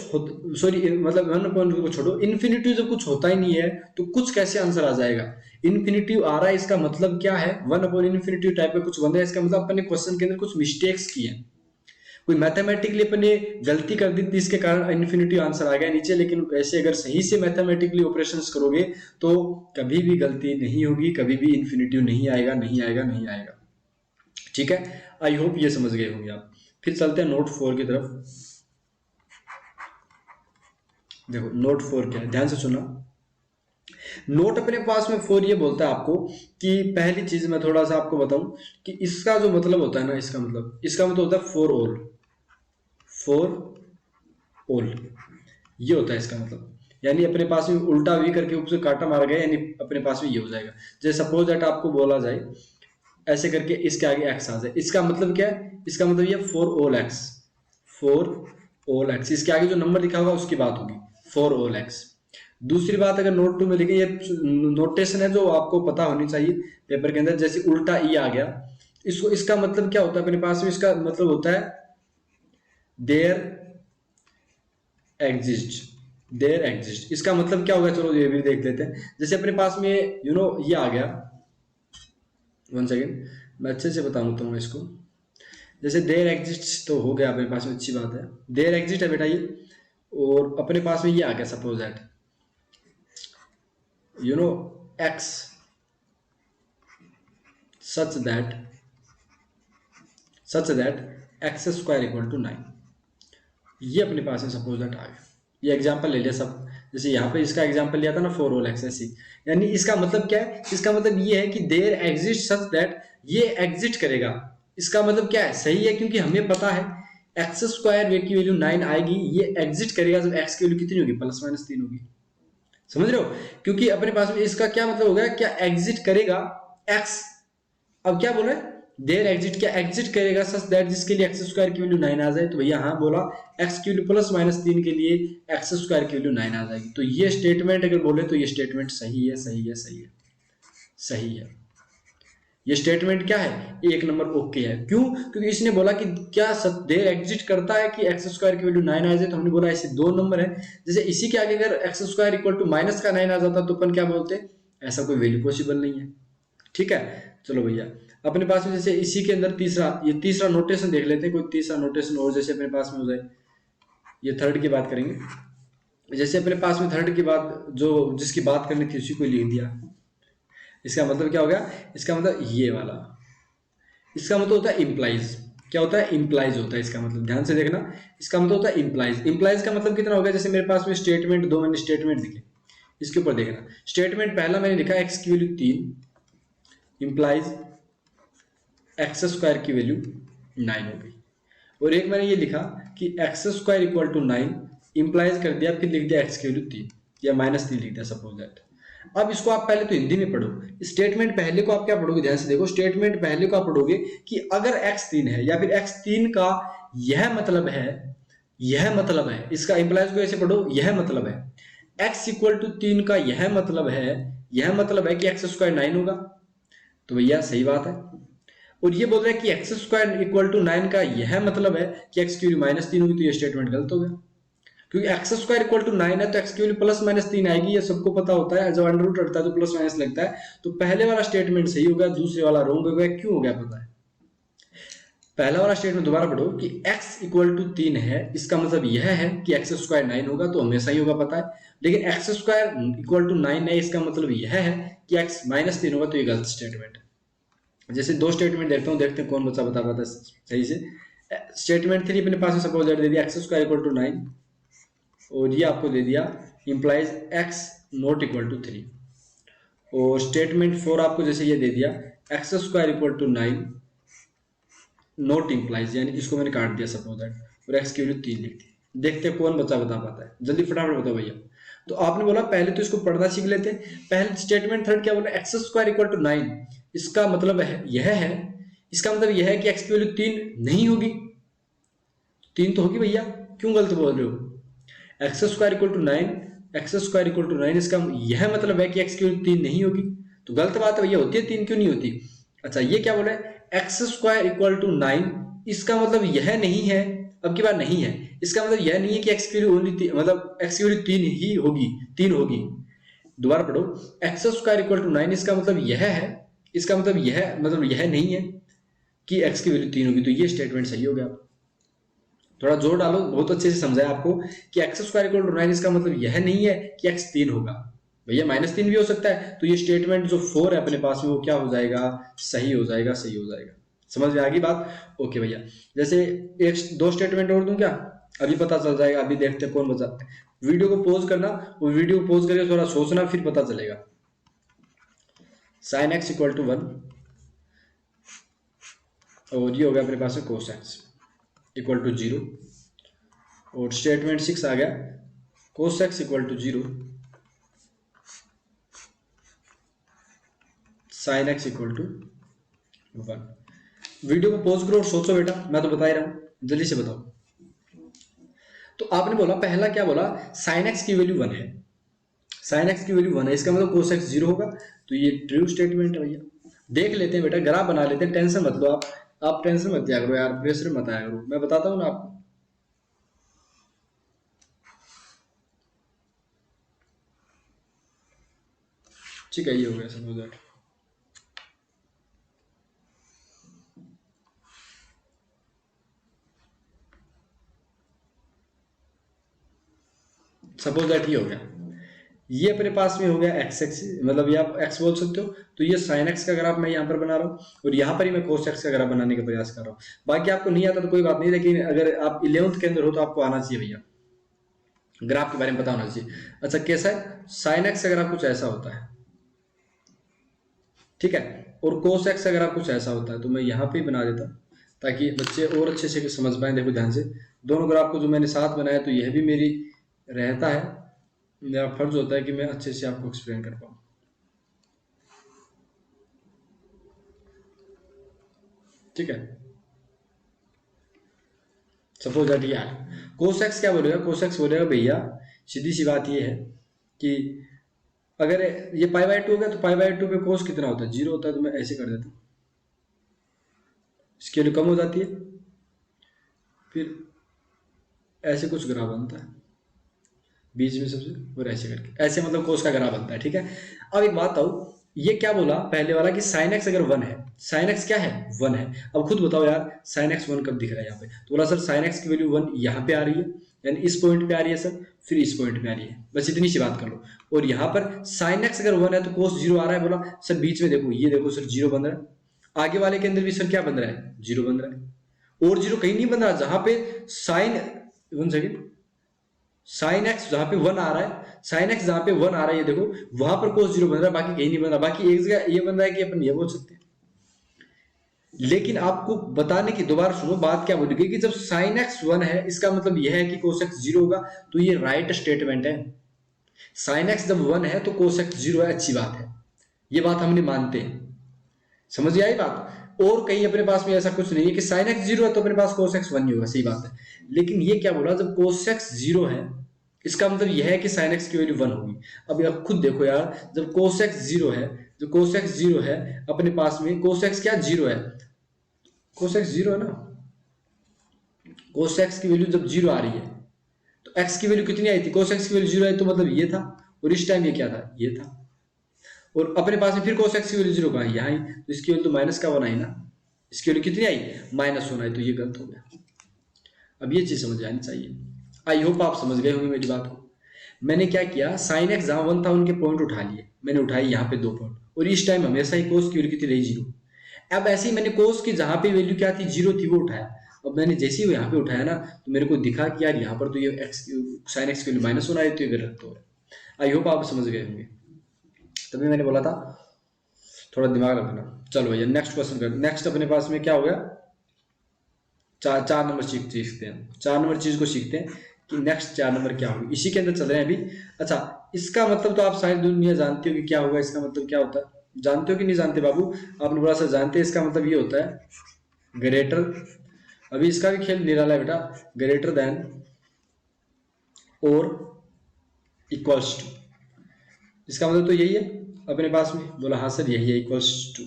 सॉरी मतलब 1/को छोड़ो, इन्फिनिटी जब कुछ होता ही नहीं है तो कुछ कैसे आंसर आ जाएगा? इन्फिनिटी आ रहा है, इसका मतलब क्या है? 1/इन्फिनिटी टाइप का कुछ बन रहा है, इसका मतलब अपने क्वेश्चन के अंदर कुछ मिस्टेक्स की है, कोई मैथमेटिकली अपने गलती कर दी थी, इसके कारण इन्फिनिटी आंसर आ गया नीचे। लेकिन ऐसे अगर सही से मैथमेटिकली ऑपरेशंस करोगे तो कभी भी गलती नहीं होगी, कभी भी इन्फिनिटी नहीं आएगा, नहीं आएगा, नहीं आएगा, ठीक है। आई होप ये समझ गए होंगे आप। फिर चलते हैं नोट 4 की तरफ। देखो नोट 4 क्या है, ध्यान से सुना। नोट अपने पास में 4 ये बोलता है आपको कि पहली चीज मैं थोड़ा सा आपको बताऊं कि इसका जो मतलब होता है ना, इसका मतलब होता है फॉर ऑल, ये होता है इसका मतलब। यानी अपने पास में उल्टा वी करके ऊपर से काटा मारा गया, यानी अपने पास में ये हो जाएगा। जैसे सपोज दैट आपको बोला जाए ऐसे करके इसके आगे एक्स आ जाए, इसका मतलब क्या है? इसका मतलब ये फॉर ऑल एक्स, इसके आगे जो नंबर लिखा होगा उसकी बात होगी, फॉर ऑल एक्स। दूसरी बात, अगर नोट 2 में लिखे, ये नोटेशन है जो आपको पता होनी चाहिए पेपर के अंदर। जैसे उल्टा ई आ गया, इसका मतलब क्या होता है अपने पास में? इसका मतलब होता है देयर एग्जिस्ट देयर एग्जिस्ट, इसका मतलब क्या होगा, चलो ये भी देख लेते हैं। जैसे अपने पास में ये आ गया, वन सेकेंड मैं अच्छे से बताऊँ तो इसको। जैसे देयर एग्जिस्ट तो हो गया अपने पास में, अच्छी बात है, देयर एग्जिस्ट है बेटा ये, और अपने पास में ये आ गया suppose that x such that x square equal to 9, ये अपने पास में सपोज दैट आ गया। ये एग्जांपल ले लिया सब, जैसे यहाँ पे इसका एग्जांपल लिया था ना, 4 होल एक्स ऐसी। यानी इसका मतलब क्या है, इसका मतलब ये है कि देयर एग्जिस्ट सच दैट, ये एग्जिस्ट करेगा। इसका मतलब क्या है, सही है, क्योंकि हमें पता है एक्स स्क्वायर की वैल्यू 9 आएगी, ये एग्जिस्ट करेगा जब एक्स की वैल्यू कितनी होगी, +-3 होगी। समझ रहे हो, क्योंकि अपने पास में इसका क्या मतलब होगा, क्या एग्जिट करेगा एक्स। अब क्या बोल रहे हैं, देयर एग्जिट, क्या एग्जिट करेगा सच दैट, जिसके लिए एक्स स्क्वायर की वैल्यू 9 आ जाए। तो भैया हाँ बोला, एक्स की वैल्यू +-3 के लिए एक्स स्क्वायर की वैल्यू 9 आ जाएगी। तो ये स्टेटमेंट अगर बोले तो ये स्टेटमेंट सही है, सही है, सही है, सही है। ये स्टेटमेंट क्या है, 1 नंबर ओके है। क्यों, क्योंकि इसने बोला कि क्या देयर एग्जिट करता है कि एक्स स्क्वायर की वैल्यू 9 आ जाए, तो हमने बोला ऐसे 2 नंबर है। जैसे इसी के आगे अगर एक्स स्क्वायर इक्वल टू -9 आ जाता तो अपन क्या बोलते, ऐसा कोई वैल्यू पॉसिबल नहीं है। ठीक है, चलो भैया अपने पास में जैसे इसी के अंदर तीसरा नोटेशन देख लेते हैं, कोई तीसरा नोटेशन और जैसे अपने पास में हो जाए। ये थर्ड की बात करेंगे। जैसे अपने पास में थर्ड की बात, जो जिसकी बात करनी थी उसी को लिख दिया। इसका मतलब क्या हो गया, इसका मतलब ये वाला, इसका मतलब होता है इम्प्लाइज। क्या होता है, इम्प्लाइज होता है इसका मतलब, ध्यान से देखना। इसका मतलब होता है इम्प्लाइज। इम्प्लाइज का मतलब कितना हो गया, जैसे मेरे पास में स्टेटमेंट 2 मैंने स्टेटमेंट लिखे, इसके ऊपर देखना। स्टेटमेंट पहला मैंने लिखा एक्स की वैल्यू 3 इम्प्लाइज एक्स स्क्वायर की वैल्यू 9 हो गई। और एक मैंने ये लिखा कि x square equal to 9 implies कर दिया, फिर लिख दिया एक्स की वैल्यू 3 या -3 लिख दिया सपोज दैट। अब इसको आप पहले तो हिंदी में पढ़ो। स्टेटमेंट पहले को आप क्या पढ़ोगे, ध्यान से देखो। स्टेटमेंट पहले को आप पढ़ोगे कि अगर x 3 है या फिर x 3 का यह मतलब है, यह मतलब है, इसका इंप्लाइज को ऐसे पढ़ो, यह मतलब है x इक्वल टू 3 का यह मतलब है, यह मतलब है कि एक्स स्क्वायर 9 होगा। तो भैया सही बात है। और ये बोल रहा है कि एक्स स्क्वायर इक्वल टू 9 का यह मतलब है कि एक्स की वैल्यू -3 होगी, तो ये स्टेटमेंट गलत हो गया। क्योंकि एक्स स्क्वायर इक्वल टू 9 है तो एक्स की वैल्यू +-3 आएगी, ये सबको पता होता है। जब अंडर रूट हटता है तो +- लगता है। तो पहले वाला स्टेटमेंट सही हो गया, दूसरे वाला रॉन्ग हो गया। क्यों हो गया पता है, पहला वाला स्टेटमेंट दोबारा पढ़ो कि x इक्वल टू 3 है, इसका मतलब यह है कि एक्स स्क्वायर 9 होगा, तो हमेशा ही होगा पता है। लेकिन एक्स स्क्वायर इक्वल टू 9 है, इसका मतलब यह है कि x -3 होगा, तो ये गलत स्टेटमेंट है। जैसे 2 स्टेटमेंट देखते हैं कौन बच्चा बता पाता है सही से। स्टेटमेंट 3 अपने पास में सपोज दे दिया एक्स स्क्वायर इक्वल टू 9, और ये आपको दे दिया implies x not equal to 3। और स्टेटमेंट 4 आपको जैसे ये दे दिया x square equal to 9 not implies, यानी इसको मैंने काट दिया सपोज दैट, और x की वैल्यू 3 लिख दी। देखते हैं कौन बच्चा बता पाता है, जल्दी फटाफट बताओ भैया। तो आपने बोला पहले तो इसको पढ़ना सीख लेते हैं। पहले स्टेटमेंट थर्ड क्या बोला, एक्स स्क्वायर इक्वल टू 9, इसका मतलब है यह है, इसका मतलब यह है कि x की वैल्यू 3 नहीं होगी, 3 तो होगी भैया, क्यों गलत बोल रहे हो। X square equal to 9, x square equal to 9, इसका यह मतलब है कि एक्स की वैल्यू 3 नहीं होगी, तो गलत बात है भैया, होती है 3 क्यों नहीं होती। अच्छा ये क्या बोला है, एक्स स्क्वायर इक्वल टू 9, इसका मतलब यह नहीं है, अब की बार नहीं है, इसका मतलब यह नहीं है कि एक्स की वैल्यू ओनली मतलब एक्स की वैल्यू 3 ही होगी, 3 होगी। दोबारा पढ़ो, एक्स स्क्वायर इक्वल टू 9, इसका मतलब यह है, इसका मतलब यह नहीं है कि एक्स की वैल्यू 3 होगी, तो ये स्टेटमेंट सही हो गया। थोड़ा जोर डालो, बहुत अच्छे से समझाया आपको कि एक्स स्क्वायर इक्वल टू 9, इसका मतलब यह नहीं है कि एक्स 3 होगा, भैया -3 भी हो सकता है। तो ये स्टेटमेंट जो 4 है अपने पास में, वो क्या हो जाएगा, सही हो जाएगा, सही हो जाएगा। समझ में आ गई बात, ओके भैया। जैसे 1-2 स्टेटमेंट और दूं क्या, अभी पता चल जाएगा। अभी देखते हैं कौन बचा। वीडियो को पॉज करना, और वीडियो को पॉज करके थोड़ा सोचना, फिर पता चलेगा। sin x इक्वल टू 1, और ये हो गया अपने पास में cos x इक्वल टू 0, और स्टेटमेंट 6 आ गया cos x equal to 0, sin x equal to 1। Video को पॉज करो और सोचो बेटा, मैं तो बता ही रहा हूं, जल्दी से बताओ। तो आपने बोला पहला क्या बोला, sin x की वैल्यू 1 है, sin x की वैल्यू 1 है, इसका मतलब cos x 0 होगा, तो ये ट्रू स्टेटमेंट है भैया। देख लेते हैं बेटा, ग्राफ बना लेते हैं, टेंशन मत लो आप टेंशन मत लिया करो यार, प्रेशर मत आया करो, मैं बताता हूँ ना आपको। ठीक है, ये हो गया सपोज दैट। सपोज दैट ये हो गया, ये अपने पास में हो गया एक्स एक्स, मतलब ये आप एक्स बोल सकते हो। तो ये साइन एक्स का ग्राफ मैं यहाँ पर बना रहा हूँ और यहाँ पर ही मैं कोस एक्स का ग्राफ बनाने का प्रयास कर रहा हूँ। बाकी आपको नहीं आता तो कोई बात नहीं, लेकिन अगर आप 11th के अंदर हो तो आपको आना चाहिए भैया, ग्राफ के बारे में पता होना चाहिए। अच्छा कैसा है, साइन एक्स का ग्राफ कुछ ऐसा होता है, ठीक है, और कोस एक्स का ग्राफ कुछ ऐसा होता है। तो मैं यहाँ पे ही बना देता ताकि बच्चे और अच्छे से समझ पाए। देखो ध्यान से, दोनों ग्राफ को जो मैंने साथ बनाया, तो यह भी मेरी रहता है, मेरा फर्ज होता है कि मैं अच्छे से आपको एक्सप्लेन कर पाऊँ। ठीक है, सपोज दैट ये है कोस एक्स, क्या बोलेगा, कोस एक्स बोलेगा भैया सीधी सी बात ये है कि अगर ये पाई बाय 2 हो गया तो पाई बाय 2 पे कोस कितना होता है, 0 होता है। तो मैं ऐसे कर देता हूँ, इसकी वैल्यू कम हो जाती है, फिर ऐसे कुछ ग्राफ बनता है बीच में सबसे, और ऐसे करके ऐसे मतलब कोस का ग्राफ बनता है। ठीक है, अब एक बात आओ, ये क्या बोला पहले वाला कि साइन एक्स अगर 1 है, साइन एक्स क्या है 1 है। अब खुद बताओ यार, साइन एक्स 1 कब दिख रहा है यहाँ पे, तो बोला सर साइन एक्स की वैल्यू 1 यहाँ पे आ रही है, यानी इस पॉइंट पे आ रही है सर, फिर इस पॉइंट पे आ रही है, बस इतनी सी बात कर लो। और यहाँ पर साइन एक्स अगर 1 है तो कोस 0 आ रहा है। बोला सर बीच में देखो, ये देखो सर 0 बन रहा है, आगे वाले के अंदर भी सर क्या बन रहा है, 0 बन रहा है, और 0 कहीं नहीं बन रहा जहां पे साइन, 1 सेकेंड, साइन एक्स जहां पे 1 आ रहा है, साइन एक्स जहां पे 1 आ रहा है, ये देखो वहां पर कोस 0 बन रहा है, बाकी कहीं नहीं बन रहा। बाकी एक जगह ये बन रहा है कि अपन ये बोल सकते हैं, लेकिन आपको बताने की, दोबारा सुनो बात क्या बोलेगी, कि जब साइन एक्स 1 है इसका मतलब यह है कि कोस एक्स 0 होगा। तो ये राइट स्टेटमेंट है। साइन एक्स जब 1 है तो कोस एक्स 0 है, अच्छी बात है, ये बात हमने मानते हैं, समझ आई बात। और कहीं अपने पास में ऐसा कुछ नहीं है कि साइन एक्स 0 है तो अपने पास कोस एक्स 1 नहीं होगा, सही बात है। लेकिन ये क्या बोला, जब कोस एक्स 0 है इसका मतलब यह है कि साइन एक्स की वैल्यू 1 होगी। अब आप खुद देखो यार, जब कोस एक्स 0 है, जो कोस एक्स 0 है अपने पास में, कोस एक्स क्या 0 है, कोस एक्स 0 है ना, कोस एक्स की वैल्यू जब 0 आ रही है तो एक्स की वैल्यू कितनी आई थी, कोस एक्स की वैल्यू 0 आई, तो मतलब ये था, और इस टाइम ये क्या था, ये था। और अपने पास में फिर कोस एक्स की वैल्यू 0 कहाँ यहाँ आई, तो इसकी वैल्यू तो माइनस का 1 आई ना, इसकी वैल्यू कितनी आई, -1 आई, तो ये गलत हो गया। अब ये चीज समझ आनी चाहिए। आई होप आप समझ गए होंगे मेरी बात को। मैंने क्या किया, साइन एक्स जहां 1 था उनके पॉइंट उठा लिए, मैंने उठाई यहाँ पे 2 पॉइंट, और इस टाइम हमेशा ही कोस की वैल्यू कितनी रही, 0। अब ऐसे ही मैंने कोस की जहां पे वैल्यू क्या थी, 0 थी, वो उठाया। अब मैंने जैसे ही यहाँ पे उठाया ना, तो मेरे को दिखा कि यार यहाँ पर तो ये एक्स, साइन एक्स की वैल्यू -1 आई, तो ये गलत हो रहा है। आई होप आप समझ गए होंगे, तभी मैंने बोला था थोड़ा दिमाग रखना। चलो भैया नेक्स्ट क्वेश्चन कर, नेक्स्ट अपने पास में क्या हो गया, 4 नंबर सीखते हैं, 4 नंबर चीज को सीखते हैं कि नेक्स्ट 4 नंबर क्या होगी, इसी के अंदर चल रहे हैं अभी। अच्छा, इसका मतलब तो आप सारी दुनिया जानती हो कि क्या होगा, इसका मतलब क्या होता है, जानते हो कि नहीं जानते बाबू, आपने बोला सर जानते हैं। इसका मतलब ये होता है ग्रेटर, अभी इसका भी खेल निराला है बेटा, ग्रेटर देन और इक्वल्स टू, इसका मतलब तो यही है अपने पास में। बोला हाँ सर यही है, इक्वल्स टू।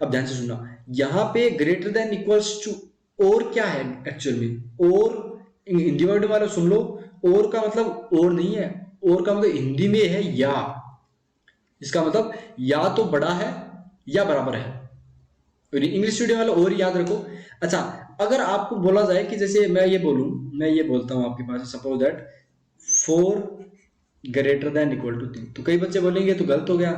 अब ध्यान से सुनना, यहां पे ग्रेटर देन इक्वल्स टू और क्या है एक्चुअल में, और हिंदी वर्ड वाले सुन लो, और का मतलब और नहीं है, और का मतलब हिंदी में है या, इसका मतलब या तो बड़ा है या बराबर है। इंग्लिश मीडियम वाले और याद रखो। अच्छा, अगर आपको बोला जाए कि जैसे मैं ये बोलूं, मैं ये बोलता हूं आपके पास, suppose that 4 greater than equal to 3, तो कई बच्चे बोलेंगे तो गलत हो गया।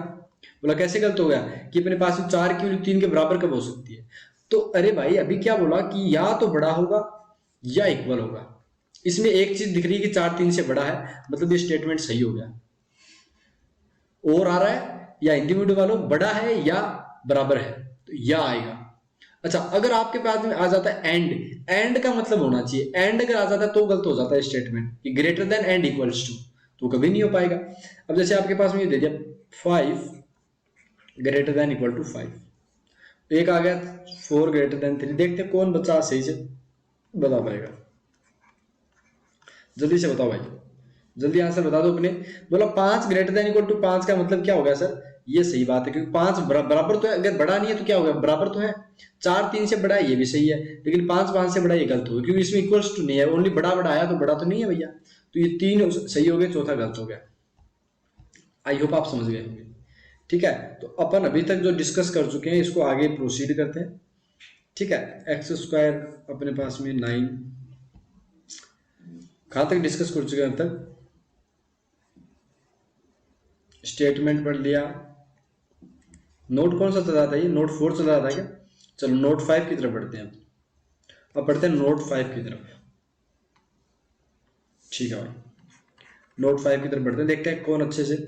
बोला कैसे गलत हो गया, कि अपने पास 4 की वैल्यू 3 के बराबर कब हो सकती है। तो अरे भाई अभी क्या बोला कि या तो बड़ा होगा या इक्वल होगा, इसमें एक चीज दिख रही है कि 4 3 से बड़ा है, मतलब ये स्टेटमेंट सही हो गया। और आ रहा है या हिंदी मीडियम वालों बड़ा है या बराबर है, तो या आएगा। अच्छा, अगर आपके पास में आ जाता है एंड, एंड का मतलब होना चाहिए, एंड अगर आ जाता है तो गलत हो जाता है स्टेटमेंट, कि greater than and equals to, तो कभी नहीं हो पाएगा। अब जैसे आपके पास में ये दे दिया 5 ग्रेटर देन इक्वल टू 5, एक आ गया 4 ग्रेटर देन 3, देखते कौन बच्चा सही से बता पाएगा, जल्दी से बताओ भाई, जल्दी आंसर बता दो अपने। बोला 5 ग्रेटर देन इक्वल टू 5 का मतलब क्या हो गया सर, ये सही बात है, क्योंकि 5 बराबर तो है, अगर बड़ा नहीं है तो क्या होगा, बराबर तो है। 4 3 से बड़ा है, ये भी सही है, लेकिन 5 5 से बड़ा ये गलत हो गया, क्योंकि इसमें इक्वल्स टू नहीं है, ओनली बड़ा बड़ा आया, तो बड़ा तो नहीं है भैया। तो ये 3 सही हो गए, चौथा गलत हो गया। आई होप आप समझ गए होंगे। ठीक है, तो अपन अभी तक जो डिस्कस कर चुके हैं इसको आगे प्रोसीड करते हैं। ठीक है, एक्स स्क्वायर अपने पास में 9, कहाँ तक डिस्कस कर चुके हैं अब तक? स्टेटमेंट पढ़ लिया। नोट कौन सा चल रहा था? ये नोट 4 चल रहा था क्या? चलो नोट 5 की तरफ बढ़ते हैं। अब पढ़ते हैं नोट 5 की तरफ। ठीक है भाई, नोट 5 की तरफ बढ़ते हैं, देखते हैं कौन अच्छे से।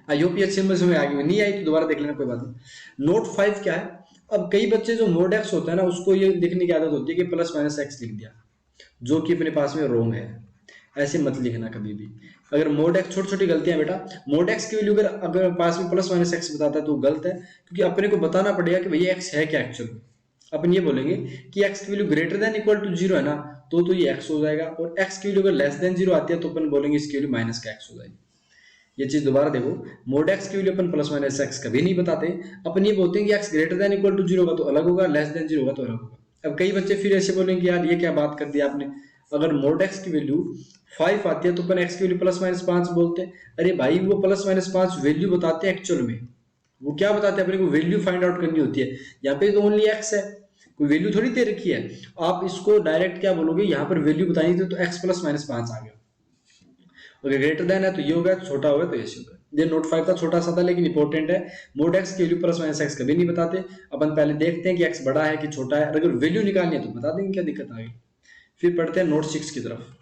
आई होप ये अच्छे समझ में आ गई, नहीं आई तो दोबारा देख लेना, कोई बात नहीं। नोट 5 क्या है? अब कई बच्चे जो मोड एक्स होता है ना, उसको ये लिखने की आदत होती है कि प्लस माइनस एक्स लिख दिया, जो कि अपने पास में रोंग है। ऐसे मत लिखना कभी भी। अगर मोड एक्स, छोटी छोटी गलतियां बेटा, मोड एक्स की वैल्यू अगर पास में प्लस माइनस एक्स बताता है तो गलत है, क्योंकि अपने को बताना पड़ेगा कि भैया एक्स है क्या एक्चुअल में। अपन ये बोलेंगे कि एक्स की value greater than equal to 0 है ना, तो ये एक्स हो जाएगा, और एक्स की वैल्यू अगर लेस देन 0 आती है तो अपन बोलेंगे इसकी वैल्यू माइनस का एक्स हो जाएगी। ये चीज दोबारा देखो, मोड एक्स की वैल्यू अपन प्लस माइनस एक्स कभी नहीं बताते, अपन ये बोलते हैं कि x greater than equal to 0 होगा तो अलग होगा, लेस देन 0 होगा तो अलग होगा। अब कई बच्चे फिर ऐसे बोलेंगे यार ये क्या बात कर दी आपने, अगर मोड एक्स की वैल्यू 5 आती है तो अपन एक्स की वैल्यू प्लस माइनस 5 बोलते हैं। अरे भाई वो प्लस माइनस 5 वैल्यू बताते हैं एक्चुअल में, वो क्या बताते हैं, अपने को वैल्यू फाइंड आउट करनी होती है। यहाँ पे तो ओनली एक्स है, कोई वैल्यू थोड़ी दे रखी है। आप इसको डायरेक्ट क्या बोलोगे, यहाँ पर वैल्यू बतानी थी तो एक्स प्लस माइनस 5 आ गया। अगर ग्रेटर देन है तो ये होगा, छोटा होगा तो ऐसे होगा। ये नोट 5 का छोटा सा था लेकिन इंपॉर्टेंट है। मोड एक्स की वैल्यू प्लस माइनस एक्स कभी नहीं बताते, अपन पहले देखते हैं कि एक्स बड़ा है कि छोटा है, अगर वैल्यू निकालनी है तो बता देंगे, क्या दिक्कत आ गई। फिर पढ़ते हैं नोट 6 की तरफ।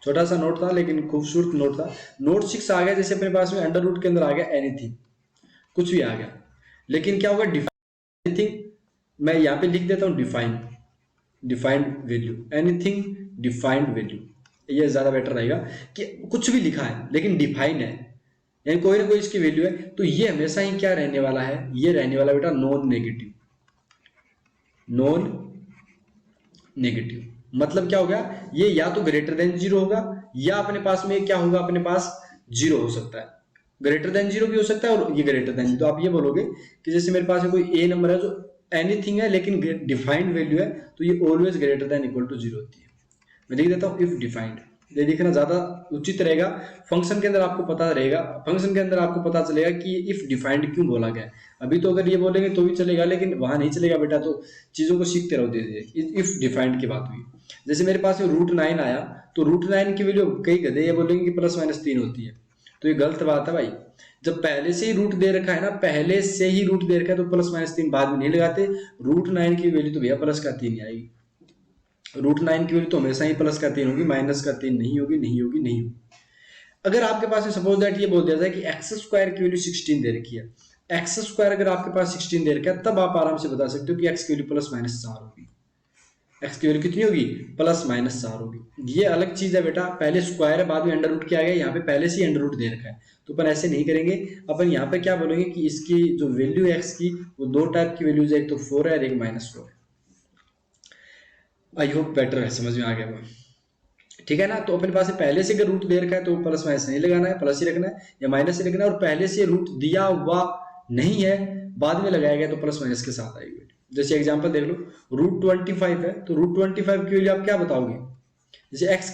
छोटा सा नोट था लेकिन खूबसूरत नोट था। नोट 6 आ गया, जैसे अपने पास में अंडर रूट के अंदर आ गया एनीथिंग, कुछ भी आ गया, लेकिन क्या होगा, डिफाइन एनीथिंग। मैं यहाँ पे लिख देता हूँ define, defined value, anything defined value, ये ज्यादा बेटर रहेगा कि कुछ भी लिखा है लेकिन डिफाइन है, यानी कोई ना कोई इसकी वैल्यू है, तो ये हमेशा ही क्या रहने वाला है, ये रहने वाला बेटा नॉन नेगेटिव। नॉन नेगेटिव मतलब क्या हो गया, ये या तो ग्रेटर देन 0 होगा, या अपने पास में क्या होगा, अपने पास 0 हो सकता है, ग्रेटर देन 0 भी हो सकता है, और ये ग्रेटर देन। तो आप ये बोलोगे कि जैसे मेरे पास में कोई ए नंबर है जो एनीथिंग है लेकिन डिफाइंड वैल्यू है, तो ये always greater than equal to 0 होती है। मैं लिख देता हूँ इफ डिफाइंड, ये लिखना ज्यादा उचित रहेगा। फंक्शन के अंदर आपको पता रहेगा, फंक्शन के अंदर आपको पता चलेगा कि इफ डिफाइंड क्यों बोला गया है। अभी तो अगर ये बोलेंगे तो भी चलेगा, लेकिन वहां नहीं चलेगा बेटा, तो चीजों को सीखते रहो धीरे धीरे। इफ डिफाइंड की बात हुई, जैसे मेरे पास में रूट 9 आया, तो रूट 9 की वैल्यू कई गधे ये बोलेंगे कि प्लस माइनस 3 होती है, तो ये गलत बात है भाई। जब पहले से ही रूट दे रखा है ना, पहले से ही रूट दे रखा है, तो प्लस माइनस 3 बाद में नहीं लगाते। रूट 9 की वैल्यू तो भैया प्लस का 3 आएगी, रूट 9 की वैल्यू तो हमेशा ही प्लस का 3 होगी, माइनस का 3 नहीं होगी, नहीं होगी, नहीं होगी। अगर आपके पास सपोज दैट ये बोल दिया जाए कि एक्स स्क्वायर की वैल्यू 16 दे रखी है, एक्स स्क्वायर अगर आपके पास 16 दे रखा है, तब आप आराम से बता सकते हो कि एक्स की वैल्यू प्लस माइनस 4 होगी। एक्स की वैल्यू कितनी होगी, प्लस माइनस 4 होगी। ये अलग चीज है बेटा, पहले स्क्वायर है बाद में अंडर रूट किया गया, यहाँ पे पहले से ही अंडर रूट दे रखा है, तो अपन ऐसे नहीं करेंगे। अपन यहाँ पे क्या बोलेंगे कि इसकी जो वैल्यू है एक्स की, वो दो टाइप की वैल्यूज है, एक तो 4 है और एक -4 है। आई होप बेटर है, समझ में आ गया वो, ठीक है ना। तो अपने पास पहले से अगर रूट दे रखा है तो प्लस माइनस नहीं लगाना है, प्लस ही रखना है या माइनस ही रखना है, और पहले से रूट दिया हुआ नहीं है, बाद में लगाया गया तो प्लस माइनस के साथ आएगी। जैसे एग्जांपल देख लो, रूट 25 है, तो रूट 25 की वैल्यू आप क्या बताओगे, जैसे एक्स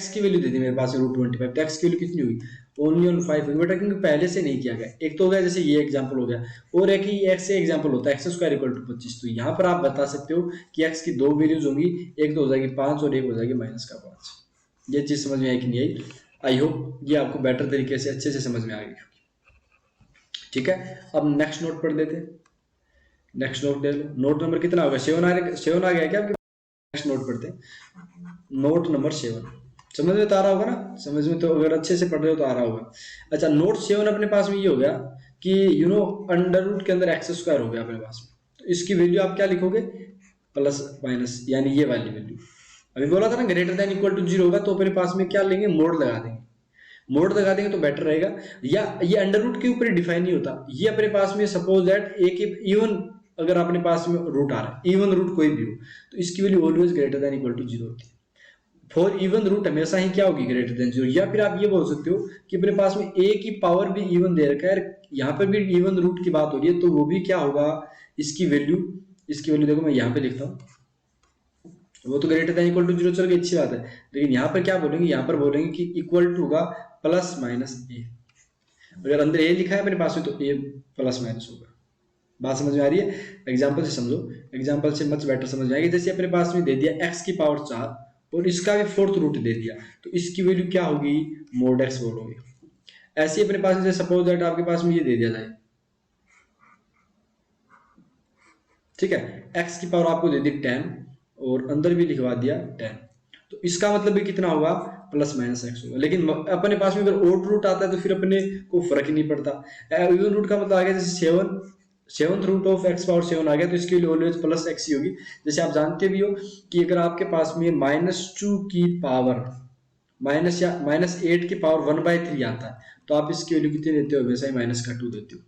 की वैल्यू दे दी मेरे पास रूट 25, तो एक्स की वैल्यू कितनी हुई, ओनली ऑन 5 होगी बेटा, क्योंकि पहले से नहीं किया गया। एक तो हो गया जैसे ये एग्जांपल हो गया, और एक ही एक्स से एग्जांपल होता है एक्स स्क्वायर इक्वल टू 25, तो यहाँ पर आप बता सकते हो कि एक्स की दो वैल्यूज होंगी, एक तो हो जाएगी 5 और एक हो जाएगी -5। ये चीज समझ में आई कि नहीं आई? आई होप ये आपको बेटर तरीके से अच्छे से समझ में आ गई, ठीक है। अब नेक्स्ट नोट पढ़ देते हैं। नेक्स्ट नोट दे लो, नोट नंबर कितना होगा, 7 आ गया क्या आपके? नेक्स्ट नोट पढ़ते हैं, नोट नंबर 7। समझ में तो आ रहा होगा ना, समझ में तो अगर अच्छे से पढ़ रहे हो तो आ रहा होगा। अच्छा, नोट 7 अपने पास में ये हो गया कि अंडर रूट के अंदर एक्स स्क्वायर हो गया अपने पास में, तो इसकी वैल्यू आप क्या लिखोगे, प्लस माइनस, यानी ये वाली वैल्यू। अभी बोला था ना ग्रेटर देन इक्वल टू 0 होगा, तो अपने पास में क्या लेंगे, मोड लगा देंगे। मोड लगा देंगे तो बेटर रहेगा, या ये अंडर रूट के ऊपर डिफाइन नहीं होता, ये अपने पास में सपोज दैट एक इवन अगर अपने पास में रूट आ रहा है, इवन रूट कोई भी हो, तो इसकी value always greater than equal to 0 होती है। फॉर इवन रूट हमेशा ही क्या होगी, ग्रेटर देन 0। या फिर आप ये बोल सकते हो कि अपने पास में a की पावर भी इवन दे रखा है, यहाँ पर भी इवन रूट की बात हो रही है, तो वो भी क्या होगा, इसकी वैल्यू देखो मैं यहाँ पे लिखता हूँ, वो तो ग्रेटर देन इक्वल टू 0 चल गई, अच्छी बात है, लेकिन यहाँ पर क्या बोलेंगे, यहाँ पर बोलेंगे कि इक्वल टू होगा प्लस माइनस ए। अगर अंदर ए लिखा है अपने पास में तो ए प्लस माइनस होगा। बात समझ में आ रही है? एग्जाम्पल से समझो, एग्जाम्पल से मच बेटर समझ में आएगी। जैसे अपने पास में दे दिया x की पावर 4 और इसका भी फोर्थ रूट दे दिया, तो इसकी वैल्यू क्या होगी? मोड x बोलोगे। ऐसे ही अपने पास जैसे सपोज दैट आपके पास में ये दे दिया जाए, ठीक है, x की पावर आपको दे दी 10 और अंदर भी लिखवा दिया 10, तो इसका मतलब भी कितना होगा? प्लस माइनस एक्स होगा। लेकिन अपने पास में अगर ओड रूट आता है तो फिर अपने को फर्क ही नहीं पड़ता। इवन रूट का मतलब आ गया जैसे 7th root of x power 7 आ गया तो इसके लिए ऑलवेज प्लस एक्स ही होगी। जैसे आप जानते भी हो कि अगर आपके पास में -2 की पावर माइनस या -8 की पावर 1/3 आता है तो आप इसकी वैल्यू कितनी देते हो? वैसा ही -2 देते हो।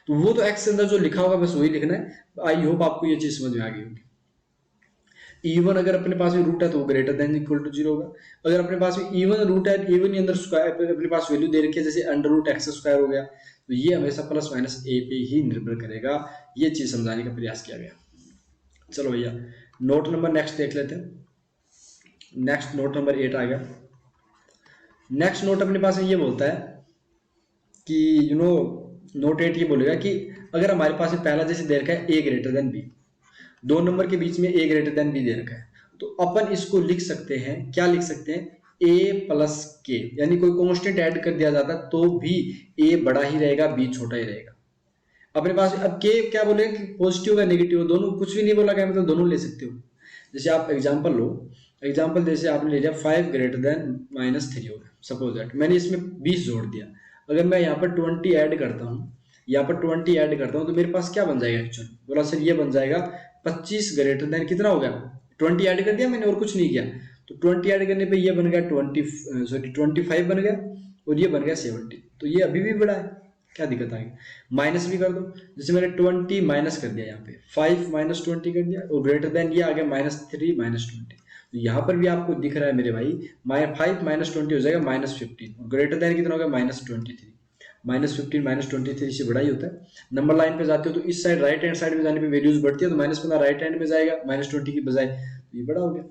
तो वो तो एक्स के अंदर जो लिखा होगा बस वही लिखना है। आई होप आपको ये चीज समझ में आ गई होगी। इवन अगर अपने पास में रूट है तो वो ग्रेटर देन इक्वल टू 0 होगा। अगर अपने पास में इवन रूट है, इवन के अंदर स्क्वायर अपने पास वैल्यू दे रखी है जैसे √x² हो गया, तो ये हमेशा प्लस माइनस ए पे ही निर्भर करेगा। ये चीज समझाने का प्रयास किया गया। चलो भैया नोट नंबर नेक्स्ट देख लेते हैं। नेक्स्ट नोट नंबर 8 आ गया। नेक्स्ट नोट अपने पास में ये बोलता है कि नोट 8 ये बोलेगा कि अगर हमारे पास में पहला जैसे दे रखा है a greater than b, 2 number के बीच में a ग्रेटर देन b दे रखा है, तो अपन इसको लिख सकते हैं, क्या लिख सकते हैं? a प्लस के, यानी कोई कांस्टेंट ऐड कर दिया जाता है तो भी a बड़ा ही रहेगा, b छोटा ही रहेगा। अपने पास अब k क्या बोले कि पॉजिटिव या नेगेटिव, दोनों, कुछ भी नहीं बोला गया, मतलब दोनों ले सकते हो। जैसे आप एग्जांपल लो, एग्जांपल जैसे आपने ले लिया 5 ग्रेटर देन -3 हो गया, सपोज दैट मैंने इसमें 20 जोड़ दिया। अगर मैं यहाँ पर 20 ऐड करता हूँ, यहाँ पर 20 ऐड करता हूँ तो मेरे पास क्या बन जाएगा? एक्चुअली बोला सर ये बन जाएगा 25 ग्रेटर देन कितना हो गया? 20 ऐड कर दिया मैंने और कुछ नहीं किया, तो 20 ऐड करने पे ये बन गया 25 बन गया और ये बन गया 70। तो ये अभी भी बड़ा है, क्या दिक्कत आ गई? माइनस भी कर दो, जैसे मैंने 20 माइनस कर दिया, यहाँ पे 5 -20 कर दिया और ग्रेटर देन ये आ गया -3 -20। तो यहाँ पर भी आपको दिख रहा है मेरे भाई 5 -20 हो जाएगा -15, ग्रेटर देन कितना होगा? -23। -15 -23 से बड़ा ही होता है। नंबर लाइन पे जाते हो तो इस साइड राइट हैंड साइड में जाने पे वैल्यूज बढ़ती है, तो -15 राइट हैंड में जाएगा -20 की बजाय, तो ये बड़ा हो गया।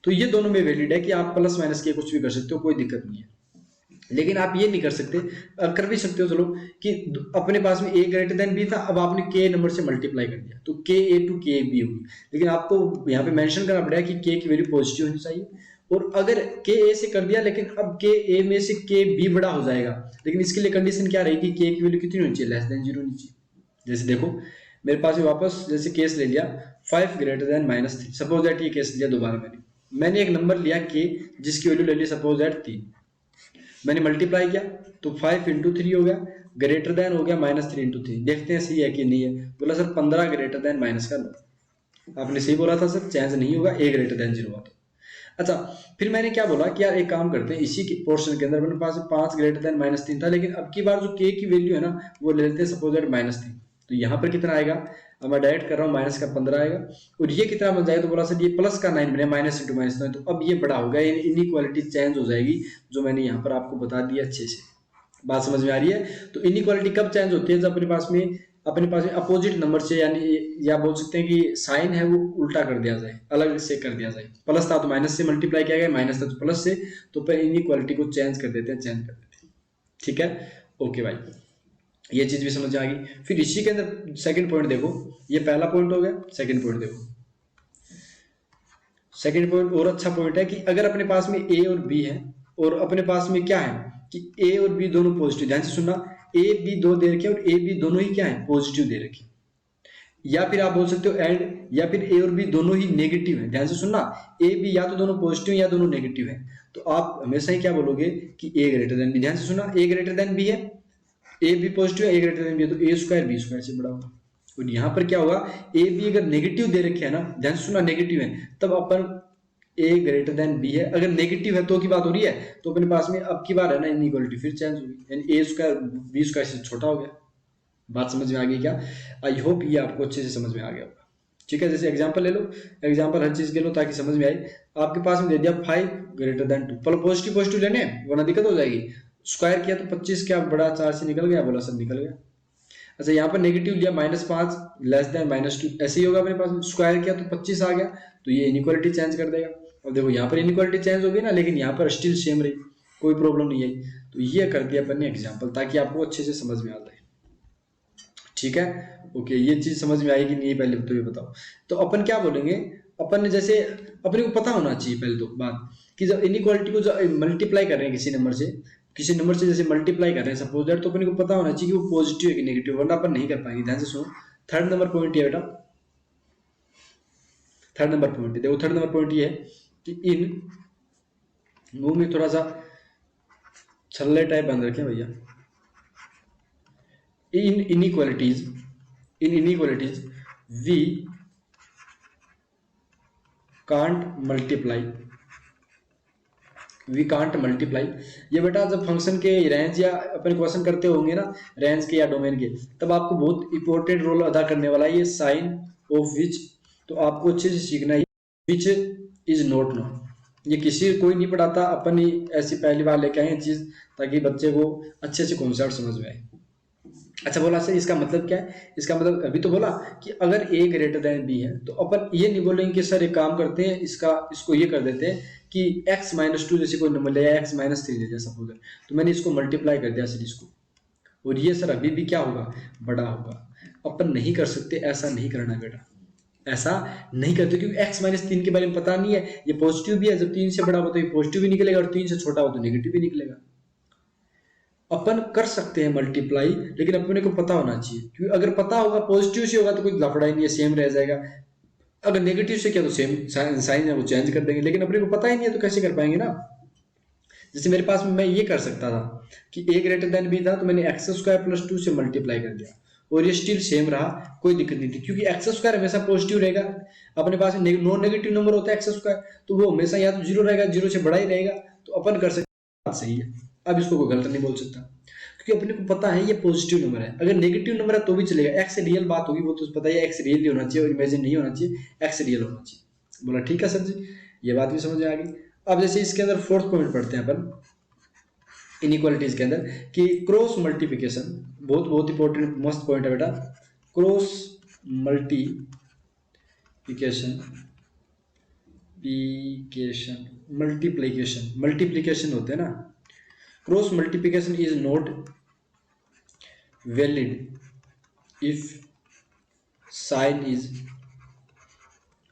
तो ये दोनों में वैलिड है कि आप प्लस माइनस के कुछ भी कर सकते हो, कोई दिक्कत नहीं है। लेकिन आप ये नहीं कर सकते, कर भी सकते हो चलो, कि अपने पास में a ग्रेटर देन b था, अब आपने k नंबर से मल्टीप्लाई कर दिया तो k a to k b होगी। लेकिन आपको यहाँ पे मेंशन करना पड़ेगा कि k की वैल्यू पॉजिटिव होनी चाहिए। और अगर k a से कर दिया, लेकिन अब k a में से k b बड़ा हो जाएगा, लेकिन इसके लिए कंडीशन क्या रहेगी? k की वैल्यू कितनी होनी चाहिए? <0 होनी चाहिए। जैसे देखो मेरे पास में वापस जैसे केस ले लिया 5 ग्रेटर देन -3, सपोज दैट ये केस लिया दोबारा, मैंने एक नंबर लिया k जिसकी वैल्यू ले ली सपोज दैट 3, मैंने मल्टीप्लाई किया तो 5 × 3 हो गया, ग्रेटर देन हो गया -3 × 3। देखते हैं सही है कि नहीं है। बोला सर 15 ग्रेटर देन माइनस का 9। आपने सही बोला था सर, चेंज नहीं होगा, a ग्रेटर देन 0 हुआ तो। अच्छा, फिर मैंने क्या बोला कि यार एक काम करते हैं, इसी पोर्शन के अंदर मेरे पास 5 ग्रेटर देन -3 था, लेकिन अब की बार जो k की वैल्यू है ना वो ले लेते हैं सपोज दैट -3। तो यहाँ पर कितना आएगा? अब मैं डायरेक्ट कर रहा हूँ, माइनस का 15 आएगा और ये कितना बन जाएगा? तो बोला सर ये प्लस का 9 बने, माइनस × -9, तो अब ये बड़ा होगा, इनइक्वालिटी चेंज हो जाएगी, जो मैंने यहाँ पर आपको बता दिया अच्छे से। बात समझ में आ रही है? तो इनइक्वालिटी कब चेंज होती है? जब अपने पास में अपोजिट नंबर से, यानी या बोल सकते हैं कि साइन है वो उल्टा कर दिया जाए, अलग से कर दिया जाए। प्लस था तो माइनस से मल्टीप्लाई किया गया, माइनस था तो प्लस से, तो फिर इनइक्वालिटी को चेंज कर देते हैं। ठीक है, ओके भाई, ये चीज भी समझ आ गई। फिर इसी के अंदर सेकंड पॉइंट देखो, ये पहला पॉइंट हो गया, सेकंड पॉइंट देखो। सेकंड पॉइंट और अच्छा पॉइंट है कि अगर अपने पास में a और b है और अपने पास में क्या है कि a और b दोनों पॉजिटिव, ध्यान से सुनना, a b दो दे रखे और a b दोनों ही क्या है? पॉजिटिव दे रखे। या फिर आप बोल सकते हो एंड, या फिर a और b दोनों ही नेगेटिव है। ध्यान से सुनना, a b या तो दोनों पॉजिटिव या दोनों नेगेटिव है, तो आप हमेशा ही क्या बोलोगे कि a ग्रेटर देन b। ध्यान से सुनना, a ग्रेटर देन b है, ए बी पॉजिटिव है, ए ग्रेटर देन बी है, तो ए स्क्वायर बी स्क्वायर से बड़ा होगा। और यहाँ पर क्या होगा? ए बी अगर नेगेटिव दे रखे है ना, ध्यान से सुना, नेगेटिव है, तब अपन ए ग्रेटर देन बी है। अगर नेगेटिव है तो की बात हो रही है, तो अपने पास में अब की बार है ना इनइक्वालिटी फिर चेंज होगी, यानी ए स्क्वायर बी स्क्वायर से छोटा हो गया। बात समझ में आ गई क्या? आई होप ये आपको अच्छे से समझ में आ गया होगा। ठीक है, जैसे एग्जाम्पल ले लो, एग्जाम्पल हर चीज के लो ताकि समझ में आए। आपके पास में दे दिया 5 ग्रेटर देन 2, पर पॉजिटिव लेने वरना दिक्कत हो जाएगी। स्क्वायर किया तो 25 क्या बड़ा 4 से निकल गया, बोला सब निकल गया। अच्छा, यहाँ पर नेगेटिव लिया -5 लेस देन -2, ऐसे ही होगा अपने पास। स्क्वायर किया तो 25 आ गया, तो ये इनइक्वालिटी चेंज कर देगा। अब देखो यहाँ पर इनइक्वालिटी चेंज हो गई ना, लेकिन यहाँ पर स्टिल सेम रही, कोई प्रॉब्लम नहीं आई। तो तो ये कर दिया अपन ने एग्जाम्पल, ताकि आपको अच्छे से समझ में आ जाए। ठीक है, ओके, ये चीज समझ में आएगी नहीं पहले तो ये बताओ। तो अपन क्या बोलेंगे, अपन ने जैसे अपने को पता होना चाहिए पहले तो बात, कि जब इनइक्वालिटी को मल्टीप्लाई कर रहे हैं किसी नंबर से जैसे मल्टीप्लाई कर रहे हैं सपोज दैट, तो अपने को पता होना चाहिए कि वो पॉजिटिव है कि नेगेटिव, वरना अपन नहीं कर पाएंगे। ध्यान से सुनो, थर्ड नंबर पॉइंट ये बेटा, थर्ड नंबर पॉइंट देखो, थर्ड नंबर पॉइंट ये है कि इन मुंह में थोड़ा सा छल्ले टाइप बंद रखें भैया। इन इनइक्वालिटीज वी कांट मल्टीप्लाई। ये बेटा जब फंक्शन के रेंज या अपन क्वेश्चन करते होंगे ना, रेंज के या डोमेन के, तब आपको बहुत इंपॉर्टेंट रोल अदा करने वाला है ये साइन ऑफ विच। तो आपको अच्छे से सीखना है, विच इज नॉट नो। ये किसी कोई नहीं पढ़ाता, अपन ही ऐसी पहली बार लेके आए चीज, ताकि बच्चे को अच्छे से कॉन्सेप्ट समझ में आए। अच्छा बोला सर, इसका मतलब क्या है? इसका मतलब अभी तो बोला कि अगर a ग्रेटर देन b है, तो अपन ये नहीं बोलेंगे कि सर एक काम करते हैं, इसको ये कर देते हैं कि x माइनस टू जैसे कोई नंबर ले, x माइनस थ्री ले जाए सपोज, तो मैंने इसको मल्टीप्लाई कर दिया सर इसको, और ये सर अभी भी क्या होगा, बड़ा होगा। अपन नहीं कर सकते, ऐसा नहीं करना बेटा, ऐसा नहीं करते, क्योंकि x माइनस तीन के बारे में पता नहीं है। ये पॉजिटिव भी है, जब तीन से बड़ा हो तो ये पॉजिटिव भी निकलेगा, और तीन से छोटा हो तो नेगेटिव भी निकलेगा। अपन कर सकते हैं मल्टीप्लाई, लेकिन अपने को पता होना चाहिए, क्योंकि अगर पता होगा पॉजिटिव से होगा तो कोई लफड़ा ही नहीं है, सेम रह जाएगा। अगर नेगेटिव से किया तो सेम साइन है वो चेंज कर देंगे, लेकिन अपने को पता ही नहीं है तो कैसे कर पाएंगे ना। जैसे मेरे पास में मैं ये कर सकता था कि a ग्रेटर देन b था, तो मैंने एक्स स्क्वायर प्लस टू से मल्टीप्लाई कर दिया, और ये स्टिल सेम रहा, कोई दिक्कत नहीं थी, क्योंकि एक्स स्क्वायर हमेशा पॉजिटिव रहेगा। अपने पास नॉन नेगेटिव नंबर होता है एक्स स्क्वायर, तो वो हमेशा या तो जीरो रहेगा, जीरो से बड़ा ही रहेगा, तो अपन कर सकते, बात सही है। अब इसको कोई गलत नहीं बोल सकता, क्योंकि अपने को पता है ये पॉजिटिव नंबर है। अगर नेगेटिव नंबर है तो भी चलेगा, एक्स रियल बात होगी, वो तो पता है एक्स रियल ही होना चाहिए और इमेजिन नहीं होना चाहिए, एक्स रियल होना चाहिए। बोला ठीक है सर जी, ये बात भी समझ में आ गई। अब जैसे इसके अंदर फोर्थ पॉइंट पढ़ते हैं अपन इनइक्वालिटीज के अंदर, कि क्रॉस मल्टीप्लिकेशन, बहुत इंपॉर्टेंट मस्त पॉइंट है बेटा। क्रॉस मल्टीप्लिकेशन होते हैं ना, cross multiplication is not valid if sign is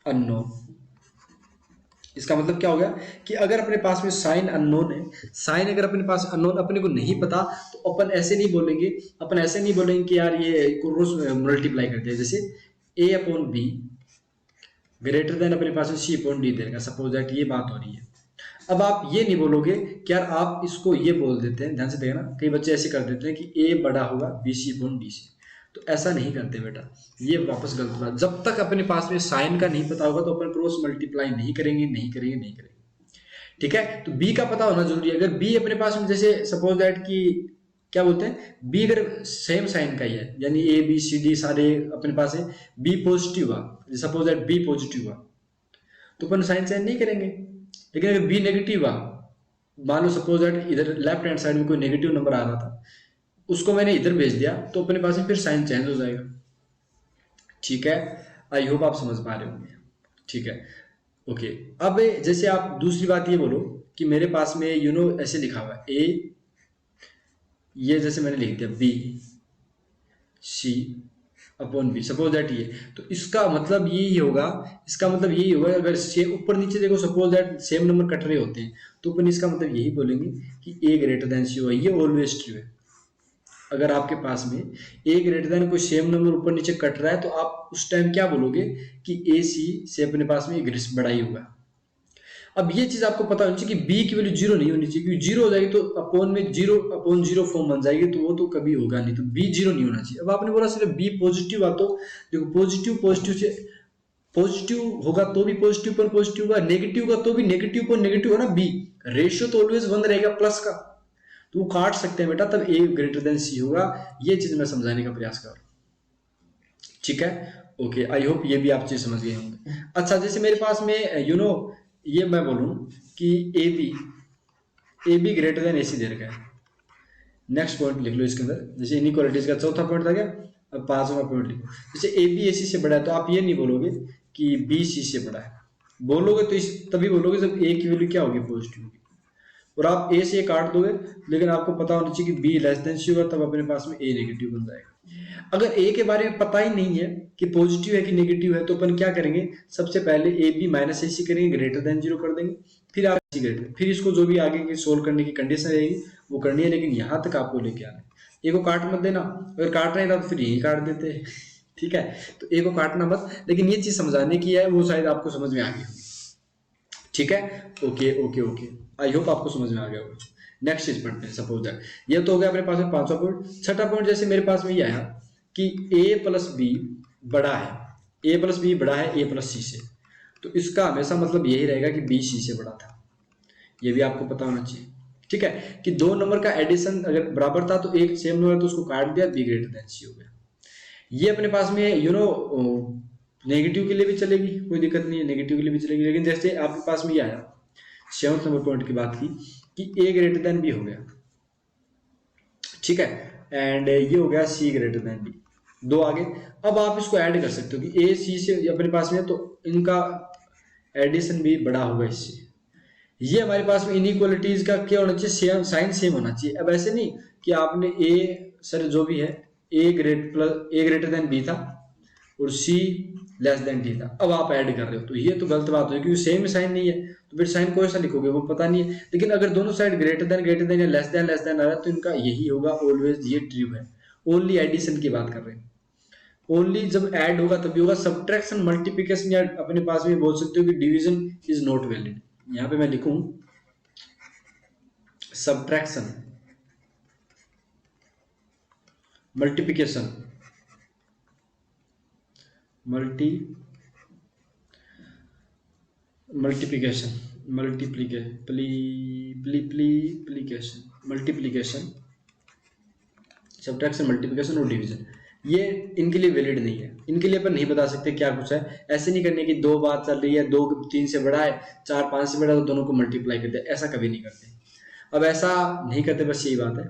unknown. इसका मतलब क्या हो गया कि अगर अपने पास में साइन अननोन है, साइन अगर अपने पास अननोन, अपने को नहीं पता, तो अपन ऐसे नहीं बोलेंगे कि यार ये क्रॉस मल्टीप्लाई करते हैं, जैसे a upon be greater than अपने पास में c अपॉन डी देगा, सपोज दैट ये बात हो रही है। अब आप ये नहीं बोलोगे कि यार आप इसको ये बोल देते हैं, ध्यान से देखना, कई बच्चे ऐसे कर देते हैं कि a बड़ा होगा bc अपॉन डी से, तो ऐसा नहीं करते बेटा, ये वापस गलत बात। जब तक अपने पास में साइन का नहीं पता होगा तो अपन क्रॉस मल्टीप्लाई नहीं करेंगे। ठीक है, तो b का पता होना जरूरी है। अगर b अपने पास में जैसे सपोज दैट कि क्या बोलते हैं, b अगर सेम साइन का ही है, यानी a b c d सारे अपने पास है, b पॉजिटिव हुआ, सपोज दैट b पॉजिटिव हुआ, तो अपन साइन चेंज नहीं करेंगे। लेकिन अगर b नेगेटिव हुआ, मान लो सपोज दैट इधर लेफ्ट हैंड साइड में कोई नेगेटिव नंबर आ रहा था, उसको मैंने इधर भेज दिया, तो अपने पास में फिर साइन चेंज हो जाएगा। ठीक है, आई होप आप समझ पा रहे होंगे। ठीक है, ओके। अब जैसे आप दूसरी बात ये बोलो कि मेरे पास में ऐसे लिखा हुआ है a, ये जैसे मैंने लिख दिया b c upon b, suppose that ये, तो इसका मतलब यही होगा, अगर सेम ऊपर नीचे देखो suppose that same number cut रहे होते हैं, तो अपन इसका मतलब यही बोलेंगे कि a ग्रेटर देन c हो, ये ऑलवेज ट्रू है। अगर आपके पास में a ग्रेटर देन कोई सेम नंबर ऊपर नीचे कट रहा है, तो आप उस टाइम क्या बोलोगे कि a c से अपने पास में एक बड़ा ही होगा। अब ये चीज आपको पता होनी चाहिए कि b की वैल्यू जीरो नहीं होनी चाहिए, क्योंकि जीरो हो जाएगी तो अपॉन में जीरो अपॉन जीरो फॉर्म बन जाएगी, तो वो तो कभी होगा नहीं, तो b जीरो नहीं होना चाहिए। अब आपने बोला सिर्फ b पॉजिटिव आ, तो देखो पॉजिटिव से पॉजिटिव होगा तो भी पॉजिटिव पर पॉजिटिव होगा, नेगेटिव का तो भी नेगेटिव पर नेगेटिव है ना, b रेशियो तो ऑलवेज 1 रहेगा प्लस का, तो वो काट सकते हैं बेटा, तब a ग्रेटर देन c होगा। ये चीज मैं समझाने का प्रयास कर रहा हूं। ठीक है, ओके, आई होप ये भी आप चीज समझ गए होंगे। अच्छा, जैसे मेरे पास में ये मैं बोलूं कि A be greater than AC दे रखा है। नेक्स्ट पॉइंट लिख लो इसके अंदर, जैसे इनइक्वालिटीज का चौथा पॉइंट था क्या, अब पांचवा पॉइंट लिखो। जैसे AB AC से बड़ा है, तो आप ये नहीं बोलोगे कि B C से बड़ा है, बोलोगे तो तभी बोलोगे जब A की वैल्यू क्या होगी, पॉजिटिव होगी। और आप ए से काट दोगे, लेकिन आपको पता होना चाहिए कि बी लेस देन सी होगा, तब अपने पास में ए नेगेटिव बन जाएगा। अगर ए के बारे में पता ही नहीं है कि पॉजिटिव है कि नेगेटिव है, तो अपन क्या करेंगे, सबसे पहले ए बी माइनस ए सी करेंगे, ग्रेटर देन जीरो कर देंगे, फिर आप सी ग्रेटर, फिर इसको जो भी आगे की सोल्व करने की कंडीशन रहेगी वो करनी है, लेकिन यहाँ तक आपको लेके आना है। ए को काट मत देना, अगर काट रहे था तो फिर यही काट देते हैं। ठीक है, तो ए को काटना मत, लेकिन ये चीज समझाने की है, वो शायद आपको समझ में आ गई। ठीक है, okay okay okay, I hope आपको समझ में आ गया होगा। नेक्स्ट चीज पढ़ते हैं। सपोज दैट ये तो हो गया अपने पास में पांचवा पॉइंट। छठा पॉइंट जैसे मेरे पास में ये आया कि ए प्लस बी बड़ा है, ए प्लस बी बड़ा है ए प्लस सी से, तो इसका हमेशा मतलब यही रहेगा कि बी सी से बड़ा था, ये भी आपको पता होना चाहिए। ठीक है, कि दो नंबर का एडिशन अगर बराबर था तो एक सेम नंबर तो उसको काट दिया, बी ग्रेटर देन सी हो गया। ये अपने पास में नेगेटिव के लिए भी चलेगी, कोई दिक्कत नहीं है, नेगेटिव के लिए भी चलेगी, लेकिन जैसे आपके पास में ये आया सेवंथ नंबर पॉइंट की बात की कि ए ग्रेटर देन बी हो गया। ठीक है, एंड ये हो गया सी ग्रेटर देन बी, दो आगे। अब आप इसको ऐड कर सकते हो कि ए सी से अपने पास में, तो इनका एडिशन भी बड़ा होगा इससे। ये हमारे पास में इनइक्वालिटीज का क्या होना चाहिए, सेम साइन सेम होना चाहिए। अब ऐसे नहीं कि आपने ए सर जो भी है ए ग्रेटर देन बी था और सी लेस देन डी था, अब आप ऐड कर रहे हो, तो ये तो गलत बात होगी, क्योंकि सेम साइन नहीं है, तो फिर साइन कौन सा लिखोगे वो पता नहीं है। लेकिन अगर दोनों साइड ग्रेटर देन या लेस देन आ रहा है, तो इनका यही होगा ऑलवेज, ये ट्रू है। ओनली एडिशन की बात कर रहे हैं, ओनली जब ऐड होगा तभी होगा। सब्ट्रैक्शन मल्टीप्लिकेशन या अपने पास में बोल सकते हो कि डिवीजन इज नॉट वैलिड। यहां पे मैं लिखूं subtraction multiplication multiplication subtraction multiplication और डिवीजन, ये इनके लिए वैलिड नहीं है। इनके लिए अपन नहीं बता सकते क्या कुछ है। ऐसे नहीं करने की दो बात चल रही है, दो 3 से बड़ा है, 4 5 से बड़ा, तो दोनों को मल्टीप्लाई कर दे, ऐसा कभी नहीं करते। अब ऐसा नहीं करते, बस यही बात है।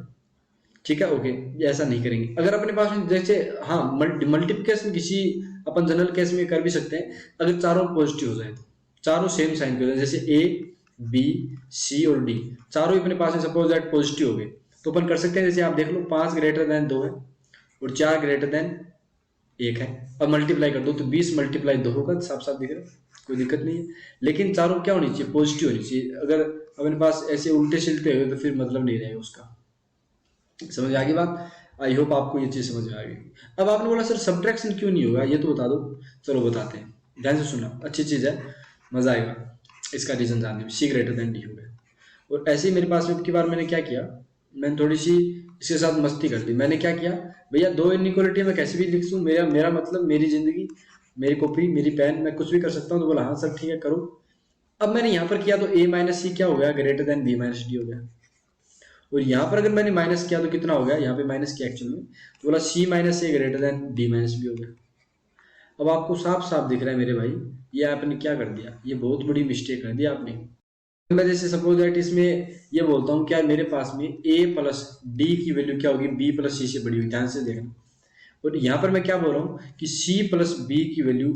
ठीक है, ओके, ऐसा नहीं करेंगे। अगर अपने पास में जैसे हाँ मल्टीप्लिकेशन किसी अपन जनरल केस में कर भी सकते हैं, अगर चारों पॉजिटिव हो जाए, चारों सेम साइन के हो जाए, जैसे ए बी सी और डी चारों ही अपने पास में सपोज दैट पॉजिटिव हो गए, तो अपन कर सकते हैं, जैसे आप देख लो 5 ग्रेटर देन 2 है और 4 ग्रेटर देन 1 है। अब मल्टीप्लाई कर दो तो 20 मल्टीप्लाई 2 होगा, साफ साफ दिख रहा है, कोई दिक्कत नहीं है। लेकिन चारों क्या होनी चाहिए, पॉजिटिव होनी चाहिए। अगर अपने पास ऐसे उल्टे सिलटे हुए तो फिर मतलब नहीं रहेगा उसका। समझ आ गई बात? आई होप आपको ये चीज समझ में आ गई। अब आपने बोला सर सब्ट्रैक्शन क्यों नहीं होगा, ये तो बता दो। चलो बताते हैं, ध्यान से सुनना, अच्छी चीज है, मजा आएगा इसका रीजन जानने में। सी ग्रेटर देन डी हो गया। और ऐसे ही मेरे पास में की बार मैंने क्या किया, मैंने थोड़ी सी इसके साथ मस्ती कर ली। मैंने क्या किया भैया, दो इनइक्वालिटी मैं कैसे भी लिख दूं, मेरा मतलब मेरी जिंदगी, मेरी कॉपी, मेरी पेन, मैं कुछ भी कर सकता हूँ। तो बोला हाँ सर ठीक है करो। अब मैंने यहाँ पर किया तो a माइनस सी क्या हो गया, greater than b minus D हो गया। और यहाँ पर अगर मैंने माइनस किया तो कितना हो गया, यहाँ पे माइनस किया एक्चुअल में, तो बोला c minus a greater than d minus B हो गया। अब आपको साफ साफ दिख रहा है मेरे भाई, ये आपने क्या कर दिया, ये बहुत बड़ी मिस्टेक कर दी आपने। मैं जैसे सपोज दैट इसमें ये बोलता हूँ क्या मेरे पास में a प्लस डी की वैल्यू क्या होगी, b प्लस सी से बड़ी हुई, ध्यान से देखना। और यहाँ पर मैं क्या बोल रहा हूँ कि c प्लस बी की वैल्यू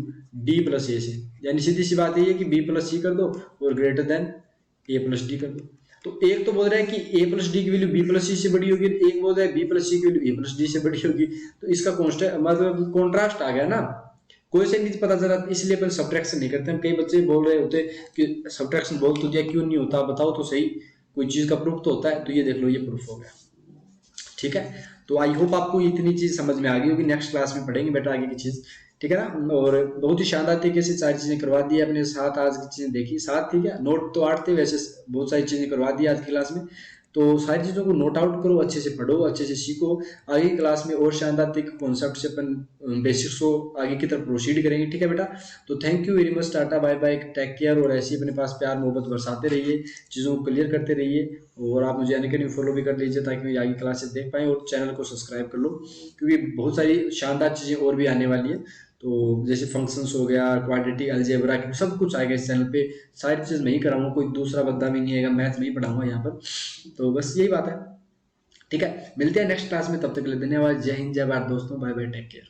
d प्लस ए से, यानी सीधी सी बात है कि b प्लस सी कर दो और greater than a plus D कर दो। तो एक तो बोल रहा है कि a प्लस डी की वैल्यू b प्लस सी से बड़ी होगी, एक बोल रहा है b प्लस सी की वैल्यू a प्लस डी से बड़ी होगी। तो इसका मतलब कॉन्ट्रास्ट आ गया ना, कोई से नहीं पता चला, इसलिए अपन सब्ट्रैक्शन नहीं करते। हम कई बच्चे बोल रहे होते कि सब्ट्रैक्शन बोल तो दिया क्यों नहीं होता, बताओ तो सही, कोई चीज का प्रूफ तो होता है। तो ये देख लो, ये प्रूफ हो गया। ठीक है, तो आई होप आपको इतनी चीज समझ में आ गई होगी। नेक्स्ट क्लास में पढ़ेंगे बेटा आगे की चीज, ठीक है ना। और बहुत ही शानदार तरीके से सारी चीजें करवा दी अपने साथ, आज की चीजें देखी साथ, ठीक है। नोट तो 8 थे, वैसे बहुत सारी चीजें करवा दी आज की क्लास में। तो सारी चीजों को नोट आउट करो, अच्छे से पढ़ो, अच्छे से सीखो। आगे की क्लास में और शानदार तरीके कॉन्सेप्ट से अपन बेसिक्स को आगे की तरफ प्रोसीड करेंगे, ठीक है बेटा। तो thank you very much, tata bye bye, take care. और ऐसे ही अपने पास प्यार मोहब्बत बरसाते रहिए, चीज़ों को क्लियर करते रहिए। और आप मुझे अनअकैडमी फॉलो भी कर लीजिए ताकि मेरी आगे क्लासेस देख पाएँ, और चैनल को सब्सक्राइब कर लो क्योंकि बहुत सारी शानदार चीज़ें और भी आने वाली है। तो जैसे फंक्शंस हो गया, क्वाड्रेटिक अलजेब्रा, सब कुछ आएगा इस चैनल पे। सारी चीज़ मैं ही कराऊंगा, कोई दूसरा बंदा भी नहीं आएगा, मैथ में ही पढ़ाऊंगा यहाँ पर। तो बस यही बात है, ठीक है। मिलते हैं नेक्स्ट क्लास में, तब तक के लिए धन्यवाद। जय हिंद, जय भारत दोस्तों, बाय बाय, टेक केयर।